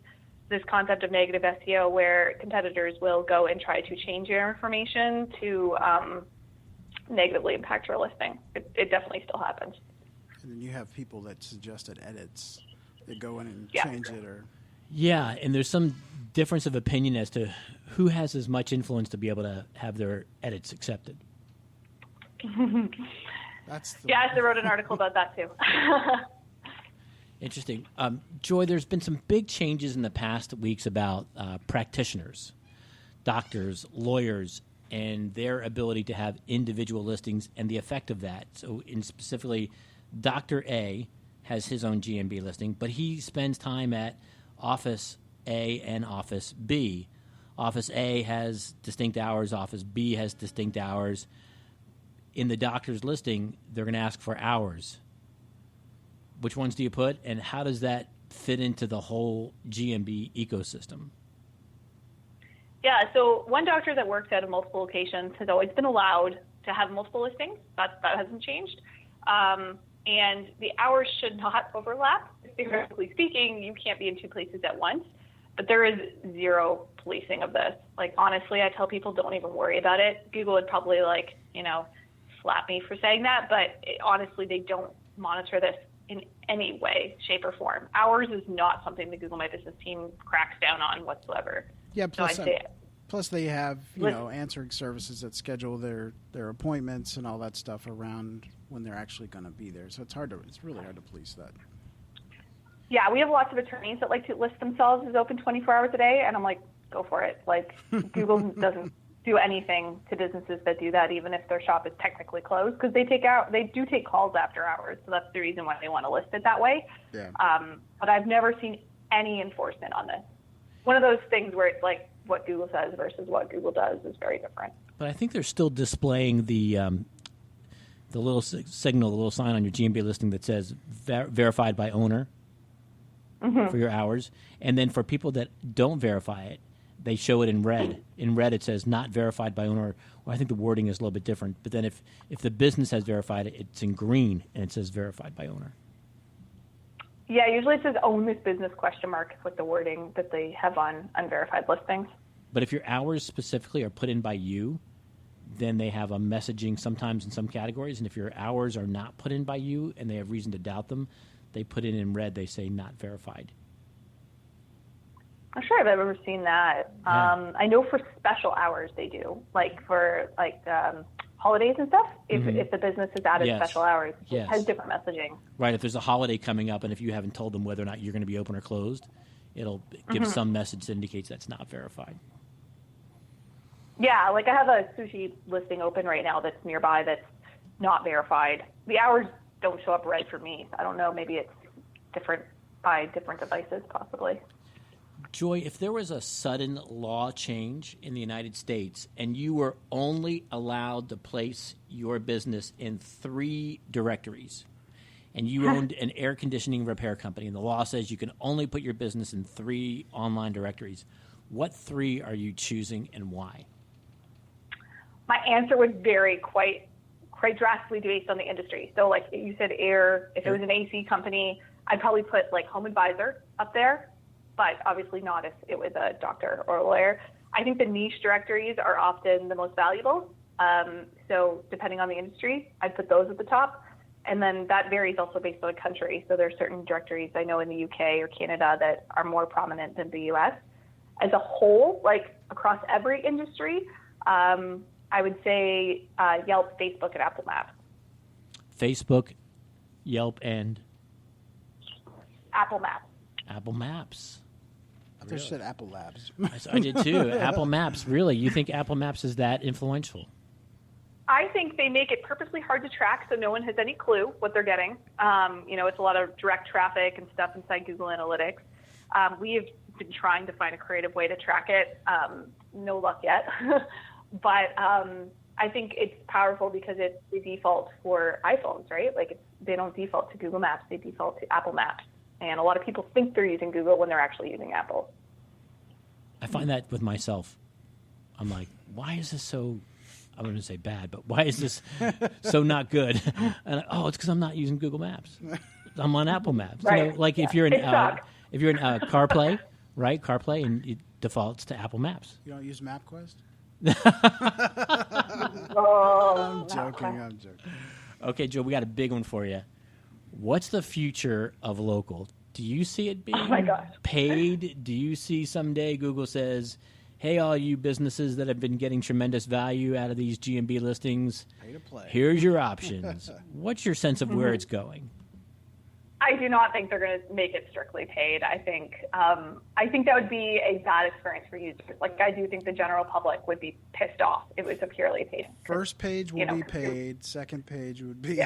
this concept of negative SEO where competitors will go and try to change your information to negatively impact your listing. It definitely still happens. And then you have people that suggested edits that go in and change it or... Yeah, and there's some difference of opinion as to who has as much influence to be able to have their edits accepted. I wrote an article about that too. Interesting. Joy, there's been some big changes in the past weeks about practitioners, doctors, lawyers, and their ability to have individual listings and the effect of that. So specifically, Dr. A has his own GMB listing, but he spends time at Office A and Office B. Office A has distinct hours. Office B has distinct hours. In the doctor's listing, they're going to ask for hours. Which ones do you put, and how does that fit into the whole GMB ecosystem? Yeah, so one doctor that works out of multiple locations has always been allowed to have multiple listings. That hasn't changed. And the hours should not overlap. Theoretically speaking, you can't be in two places at once. But there is zero policing of this. Like, honestly, I tell people don't even worry about it. Google would probably, slap me for saying that. But honestly, they don't monitor this in any way, shape, or form. Hours is not something the Google My Business team cracks down on whatsoever. Yeah, plus they have, answering services that schedule their appointments and all that stuff around when they're actually going to be there. So it's really hard to police that. Yeah, we have lots of attorneys that like to list themselves as open 24 hours a day, and I'm like, go for it. Like, Google doesn't do anything to businesses that do that, even if their shop is technically closed, because they do take calls after hours, so that's the reason why they want to list it that way. Yeah. But I've never seen any enforcement on this. One of those things where it's like what Google says versus what Google does is very different. But I think they're still displaying the little signal, the little sign on your GMB listing that says verified by owner for your hours. And then for people that don't verify it, they show it in red. In red, it says not verified by owner. Well, I think the wording is a little bit different. But then if the business has verified it, it's in green, and it says verified by owner. Yeah, usually it says own this business ? With the wording that they have on unverified listings. But if your hours specifically are put in by you, then they have a messaging sometimes in some categories. And if your hours are not put in by you and they have reason to doubt them, they put it in red. They say not verified. I'm sure I've ever seen that. Yeah. I know for special hours they do, like for holidays and stuff. If the business has added special hours, it has different messaging. Right. If there's a holiday coming up, and if you haven't told them whether or not you're going to be open or closed, it'll give some message that indicates that's not verified. Yeah, like I have a sushi listing open right now that's nearby that's not verified. The hours don't show up red for me. I don't know. Maybe it's different by different devices, possibly. Joy, if there was a sudden law change in the United States and you were only allowed to place your business in 3 directories, and you owned an air conditioning repair company, and the law says you can only put your business in 3 online directories, what 3 are you choosing and why? My answer would vary quite drastically based on the industry. So like you said, air, if it was an AC company, I'd probably put like Home Advisor up there, but obviously not if it was a doctor or a lawyer. I think the niche directories are often the most valuable. So depending on the industry, I'd put those at the top. And then that varies also based on the country. So there are certain directories I know in the UK or Canada that are more prominent than the US. As a whole, like across every industry, I would say Yelp, Facebook, and Apple Maps. Facebook, Yelp, and? Apple Maps. Apple Maps. I just said Apple Labs. I did too. Apple Maps, really? You think Apple Maps is that influential? I think they make it purposely hard to track so no one has any clue what they're getting. It's a lot of direct traffic and stuff inside Google Analytics. We have been trying to find a creative way to track it. No luck yet. But I think it's powerful because it's the default for iPhones, right? Like they don't default to Google Maps, they default to Apple Maps. And a lot of people think they're using Google when they're actually using Apple. I find that with myself. I'm like, why is this so, I'm going to say bad, but why is this so not good? And it's because I'm not using Google Maps. I'm on Apple Maps. Right. If you're in CarPlay, right? CarPlay, and it defaults to Apple Maps. You don't use MapQuest? I'm joking. Okay, Joe, we got a big one for you. What's the future of local? Do you see it being paid? Do you see someday Google says, hey, all you businesses that have been getting tremendous value out of these GMB listings, pay to play. Here's your options. What's your sense of where it's going? I do not think they're going to make it strictly paid. I think that would be a bad experience for users. Like, I do think the general public would be pissed off if it was a purely paid. First page will be paid. Second page would be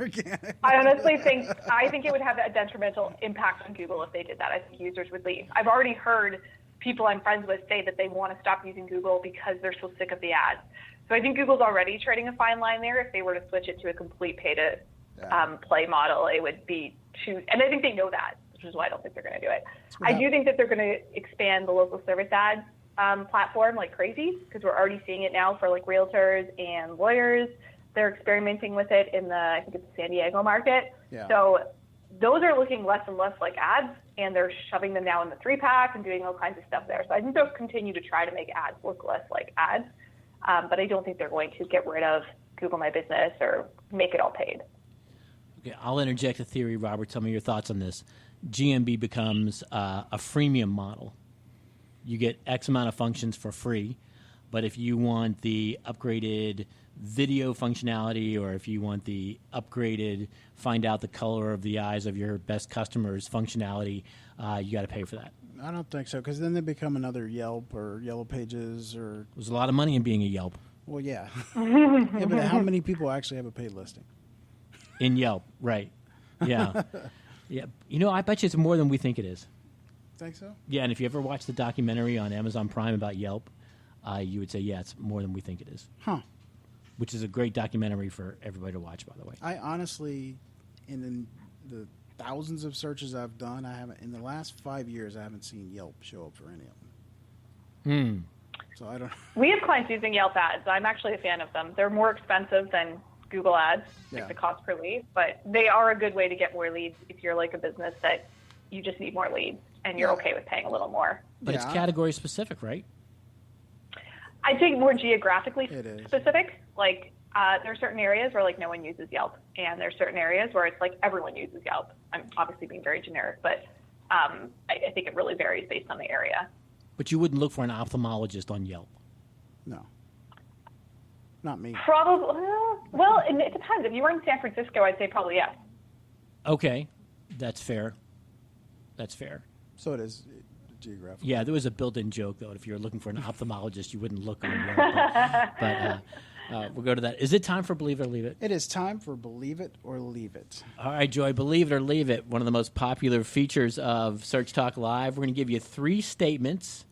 organic. I honestly think it would have a detrimental impact on Google if they did that. I think users would leave. I've already heard people I'm friends with say that they want to stop using Google because they're so sick of the ads. So I think Google's already trading a fine line there. If they were to switch it to a complete pay-to-play model, it would be and I think they know that, which is why I don't think they're going to do it. I do think that they're going to expand the local service ads platform like crazy, because we're already seeing it now for like realtors and lawyers. They're experimenting with it in I think it's the San Diego market. Yeah. So those are looking less and less like ads, and they're shoving them now in the 3-pack and doing all kinds of stuff there. So I think they'll continue to try to make ads look less like ads, but I don't think they're going to get rid of Google My Business or make it all paid. Okay, I'll interject a theory, Robert. Tell me your thoughts on this. GMB becomes a freemium model. You get X amount of functions for free, but if you want the upgraded video functionality, or if you want the upgraded find out the color of the eyes of your best customers functionality, you got to pay for that. I don't think so, because then they become another Yelp or Yellow Pages. Or there's a lot of money in being a Yelp. Well, yeah. Yeah, but how many people actually have a paid listing? In Yelp, right. Yeah. Yeah. I bet you it's more than we think it is. Think so? Yeah, and if you ever watch the documentary on Amazon Prime about Yelp, you would say, yeah, it's more than we think it is. Huh. Which is a great documentary for everybody to watch, by the way. I honestly, in the thousands of searches I've done, in the last 5 years, I haven't seen Yelp show up for any of them. So I don't. We have clients using Yelp Ads. I'm actually a fan of them. They're more expensive than Google Ads, like the cost per lead, but they are a good way to get more leads if you're like a business that you just need more leads and you're okay with paying a little more. But it's category specific, right? I think more geographically specific. Like there are certain areas where like no one uses Yelp, and there's certain areas where it's like everyone uses Yelp. I'm obviously being very generic, but I think it really varies based on the area. But you wouldn't look for an ophthalmologist on Yelp? No. Not me. Probably. Well, it depends. If you were in San Francisco, I'd say probably yes. Okay. That's fair. So it is geographical. Yeah, there was a built-in joke, though. If you're looking for an ophthalmologist, you wouldn't look on Yelp. But we'll go to that. Is it time for Believe It or Leave It? It is time for Believe It or Leave It. All right, Joy, Believe It or Leave It, one of the most popular features of Search Talk Live. We're going to give you 3 statements,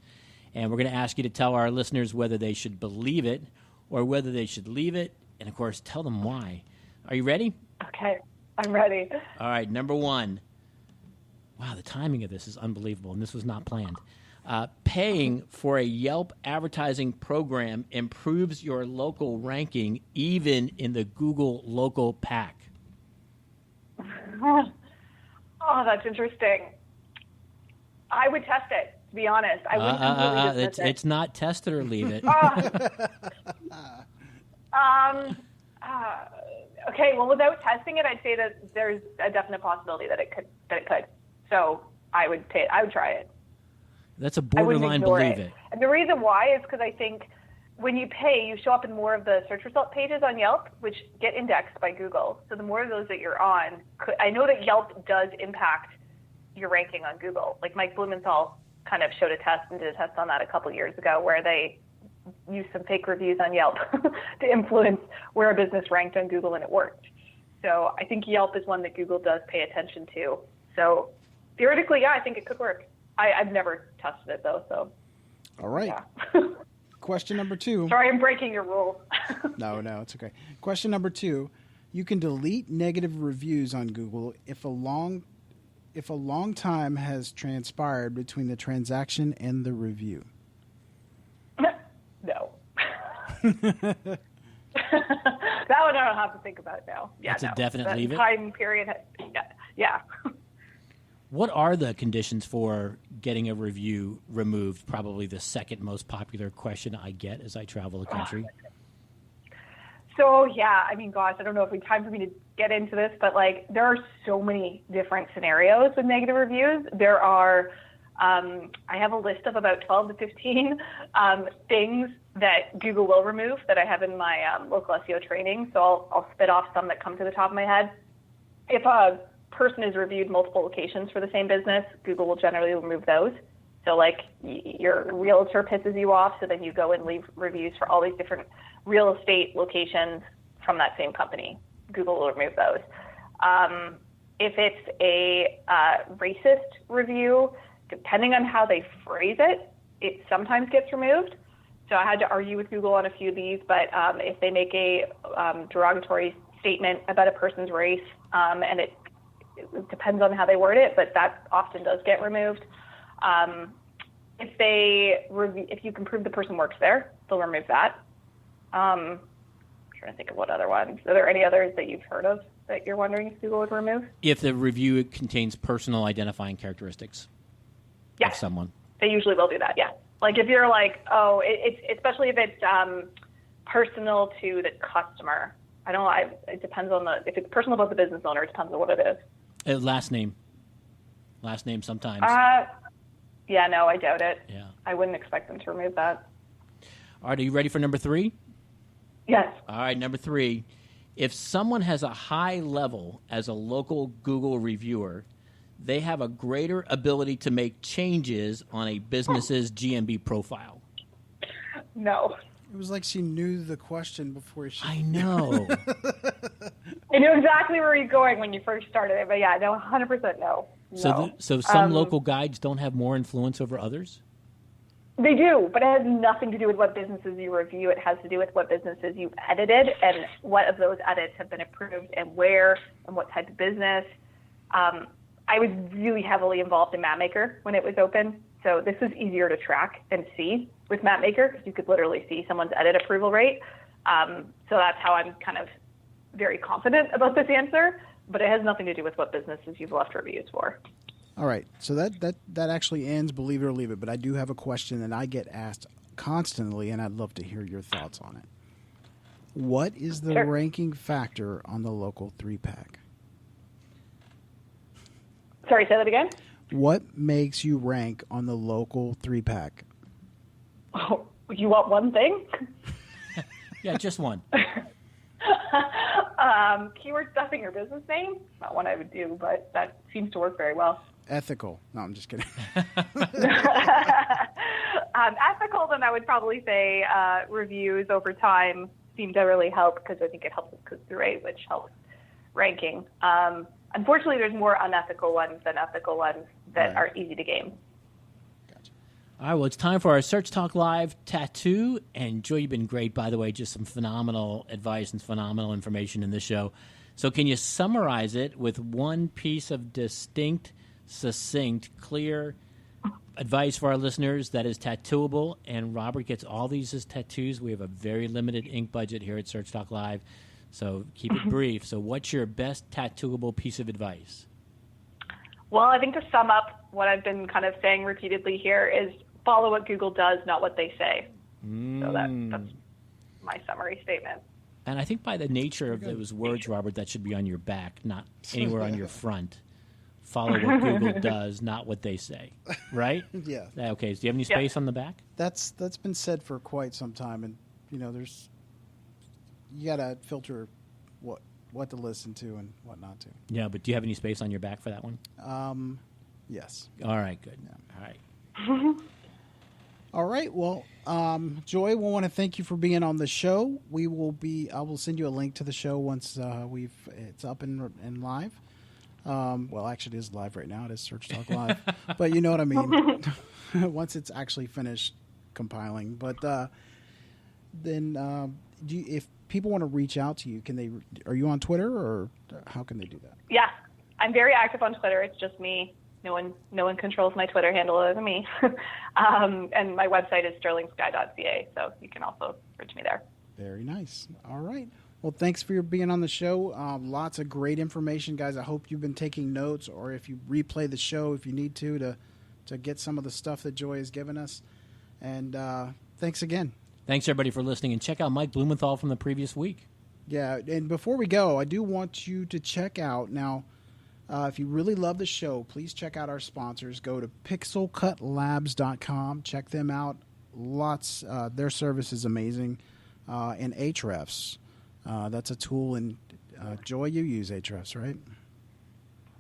and we're going to ask you to tell our listeners whether they should believe it or whether they should leave it, and, of course, tell them why. Are you ready? Okay, I'm ready. All right, number 1. Wow, the timing of this is unbelievable, and this was not planned. Paying for a Yelp advertising program improves your local ranking, even in the Google Local Pack. Oh, that's interesting. I would test it, to be honest. I wouldn't completely dismiss it. It's not test it or leave it. Okay, well, without testing it, I'd say that there's a definite possibility that it could. So I would try it. That's a borderline believe it. And the reason why is because I think when you pay, you show up in more of the search result pages on Yelp, which get indexed by Google. So the more of those that you're on, I know that Yelp does impact your ranking on Google. Like Mike Blumenthal kind of showed a test and did a test on that a couple years ago where they used some fake reviews on Yelp to influence where a business ranked on Google and it worked. So I think Yelp is one that Google does pay attention to. So theoretically, yeah, I think it could work. I've never tested it though, so. All right. Yeah. Question number 2. Sorry, I'm breaking your rule. No, it's okay. Question number 2. You can delete negative reviews on Google if a long time has transpired between the transaction and the review. No. That one I don't have to think about now. Yeah, That's a definite leave it? Time period. Yeah. What are the conditions for getting a review removed? Probably the second most popular question I get as I travel the country. So, yeah, I mean, gosh, I don't know if we have time for me to get into this, but like there are so many different scenarios with negative reviews. There are, I have a list of about 12 to 15 things that Google will remove that I have in my local SEO training. So I'll spit off some that come to the top of my head. If a person has reviewed multiple locations for the same business, Google will generally remove those. So like your realtor pisses you off, so then you go and leave reviews for all these different real estate locations from that same company. Google will remove those. If it's a racist review, depending on how they phrase it, it sometimes gets removed. So I had to argue with Google on a few of these, but if they make a derogatory statement about a person's race, and it depends on how they word it, but that often does get removed. If you can prove the person works there, they'll remove that. I'm trying to think of what other ones. Are there any others that you've heard of that you're wondering if Google would remove? If the review contains personal identifying characteristics of someone. They usually will do that, yeah. Like if you're like, it's especially if it's personal to the customer. I don't know. It depends on if it's personal about the business owner, it depends on what it is. Last name sometimes. Yeah, no, I doubt it. Yeah. I wouldn't expect them to remove that. All right, are you ready for number 3? Yes. All right, number 3. If someone has a high level as a local Google reviewer, they have a greater ability to make changes on a business's GMB profile. No. It was like she knew the question before she... I know. I knew exactly where you're going when you first started it, but yeah, no, 100% no. So some local guides don't have more influence over others? They do, but it has nothing to do with what businesses you review. It has to do with what businesses you've edited and what of those edits have been approved and where and what type of business. I was really heavily involved in MapMaker when it was open, so this was easier to track and see with MapMaker because you could literally see someone's edit approval rate. So that's how I'm kind of very confident about this answer, but it has nothing to do with what businesses you've left reviews for. All right, so that actually ends Believe It or Leave It, but I do have a question that I get asked constantly, and I'd love to hear your thoughts on it. What is the ranking factor on the local 3-pack? Sorry, say that again? What makes you rank on the local 3-pack? Oh, you want one thing? Yeah, just one. Keyword stuffing your business name? Not one I would do, but that seems to work very well. Ethical. No, I'm just kidding. Ethical, then I would probably say reviews over time seem to really help because I think it helps with click-through rate, which helps ranking. Unfortunately, there's more unethical ones than ethical ones that are easy to game. Gotcha. All right, well, it's time for our Search Talk Live tattoo. And Joy, you've been great, by the way, just some phenomenal advice and phenomenal information in this show. So can you summarize it with one piece of distinct, succinct, clear advice for our listeners that is tattooable? And Robert gets all these as tattoos. We have a very limited ink budget here at Search Talk Live, so keep it brief. So what's your best tattooable piece of advice? Well, I think to sum up what I've been kind of saying repeatedly here is follow what Google does, not what they say. So that's my summary statement. And I think by the nature of those words, Robert, that should be on your back, not anywhere on your front. Follow what Google does, not what they say. Right? Yeah. Okay. Do you have any space on the back? That's been said for quite some time, and you got to filter what to listen to and what not to. Yeah, but do you have any space on your back for that one? Yes. All right, good. Yeah. All right. All right. Well, Joy, we want to thank you for being on the show. I will send you a link to the show once it's up and live. Well, actually, it is live right now. It is Search Talk Live, but you know what I mean. Once it's actually finished compiling, but then if people want to reach out to you, are you on Twitter, or how can they do that? Yeah, I'm very active on Twitter. It's just me. No one controls my Twitter handle other than me. And my website is sterlingsky.ca, so you can also reach me there. Very nice. All right. Well, thanks for being on the show. Lots of great information, guys. I hope you've been taking notes, or if you replay the show if you need to get some of the stuff that Joy has given us. And thanks again. Thanks, everybody, for listening. And check out Mike Blumenthal from the previous week. Yeah, and before we go, I do want you to check out now. If you really love the show, please check out our sponsors. Go to pixelcutlabs.com. Check them out. Their service is amazing. And Ahrefs. That's a tool. And Joy, you use Ahrefs, right?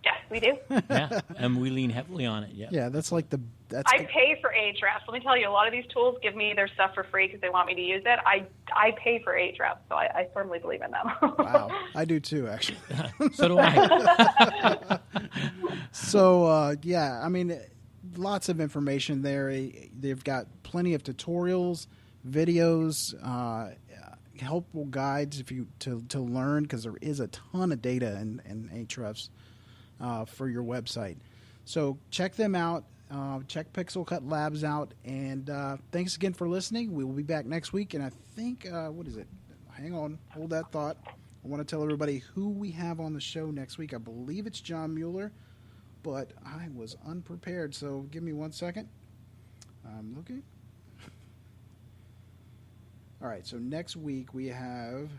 Yes, we do. Yeah, and we lean heavily on it. Yeah. Yeah, that's like I pay for Ahrefs. Let me tell you, a lot of these tools give me their stuff for free because they want me to use it. I pay for Ahrefs, so I firmly believe in them. Wow, I do too, actually. So do I. So, yeah, I mean, lots of information there. They've got plenty of tutorials, videos, helpful guides if you to learn, because there is a ton of data in Ahrefs for your website. So check them out. Check Pixel Cut Labs out. And thanks again for listening. We will be back next week. And I think, what is it? Hang on. Hold that thought. I want to tell everybody who we have on the show next week. I believe it's John Mueller, but I was unprepared. So give me 1 second. I'm looking. All right. So next week we have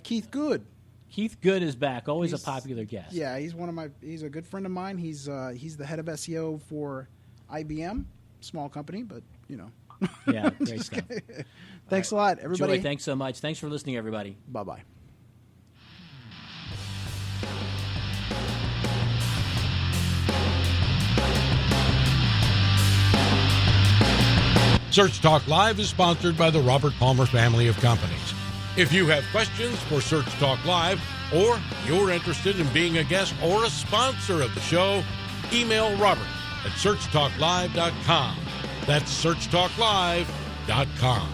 Keith Good. Keith Good is back. Always a popular guest. Yeah, he's a good friend of mine. He's the head of SEO for IBM, small company, but you know. Yeah, great stuff. Thanks a lot, everybody. Joy, thanks so much. Thanks for listening, everybody. Bye-bye. Search Talk Live is sponsored by the Robert Palmer family of companies. If you have questions for Search Talk Live, or you're interested in being a guest or a sponsor of the show, email Robert at searchtalklive.com. That's searchtalklive.com.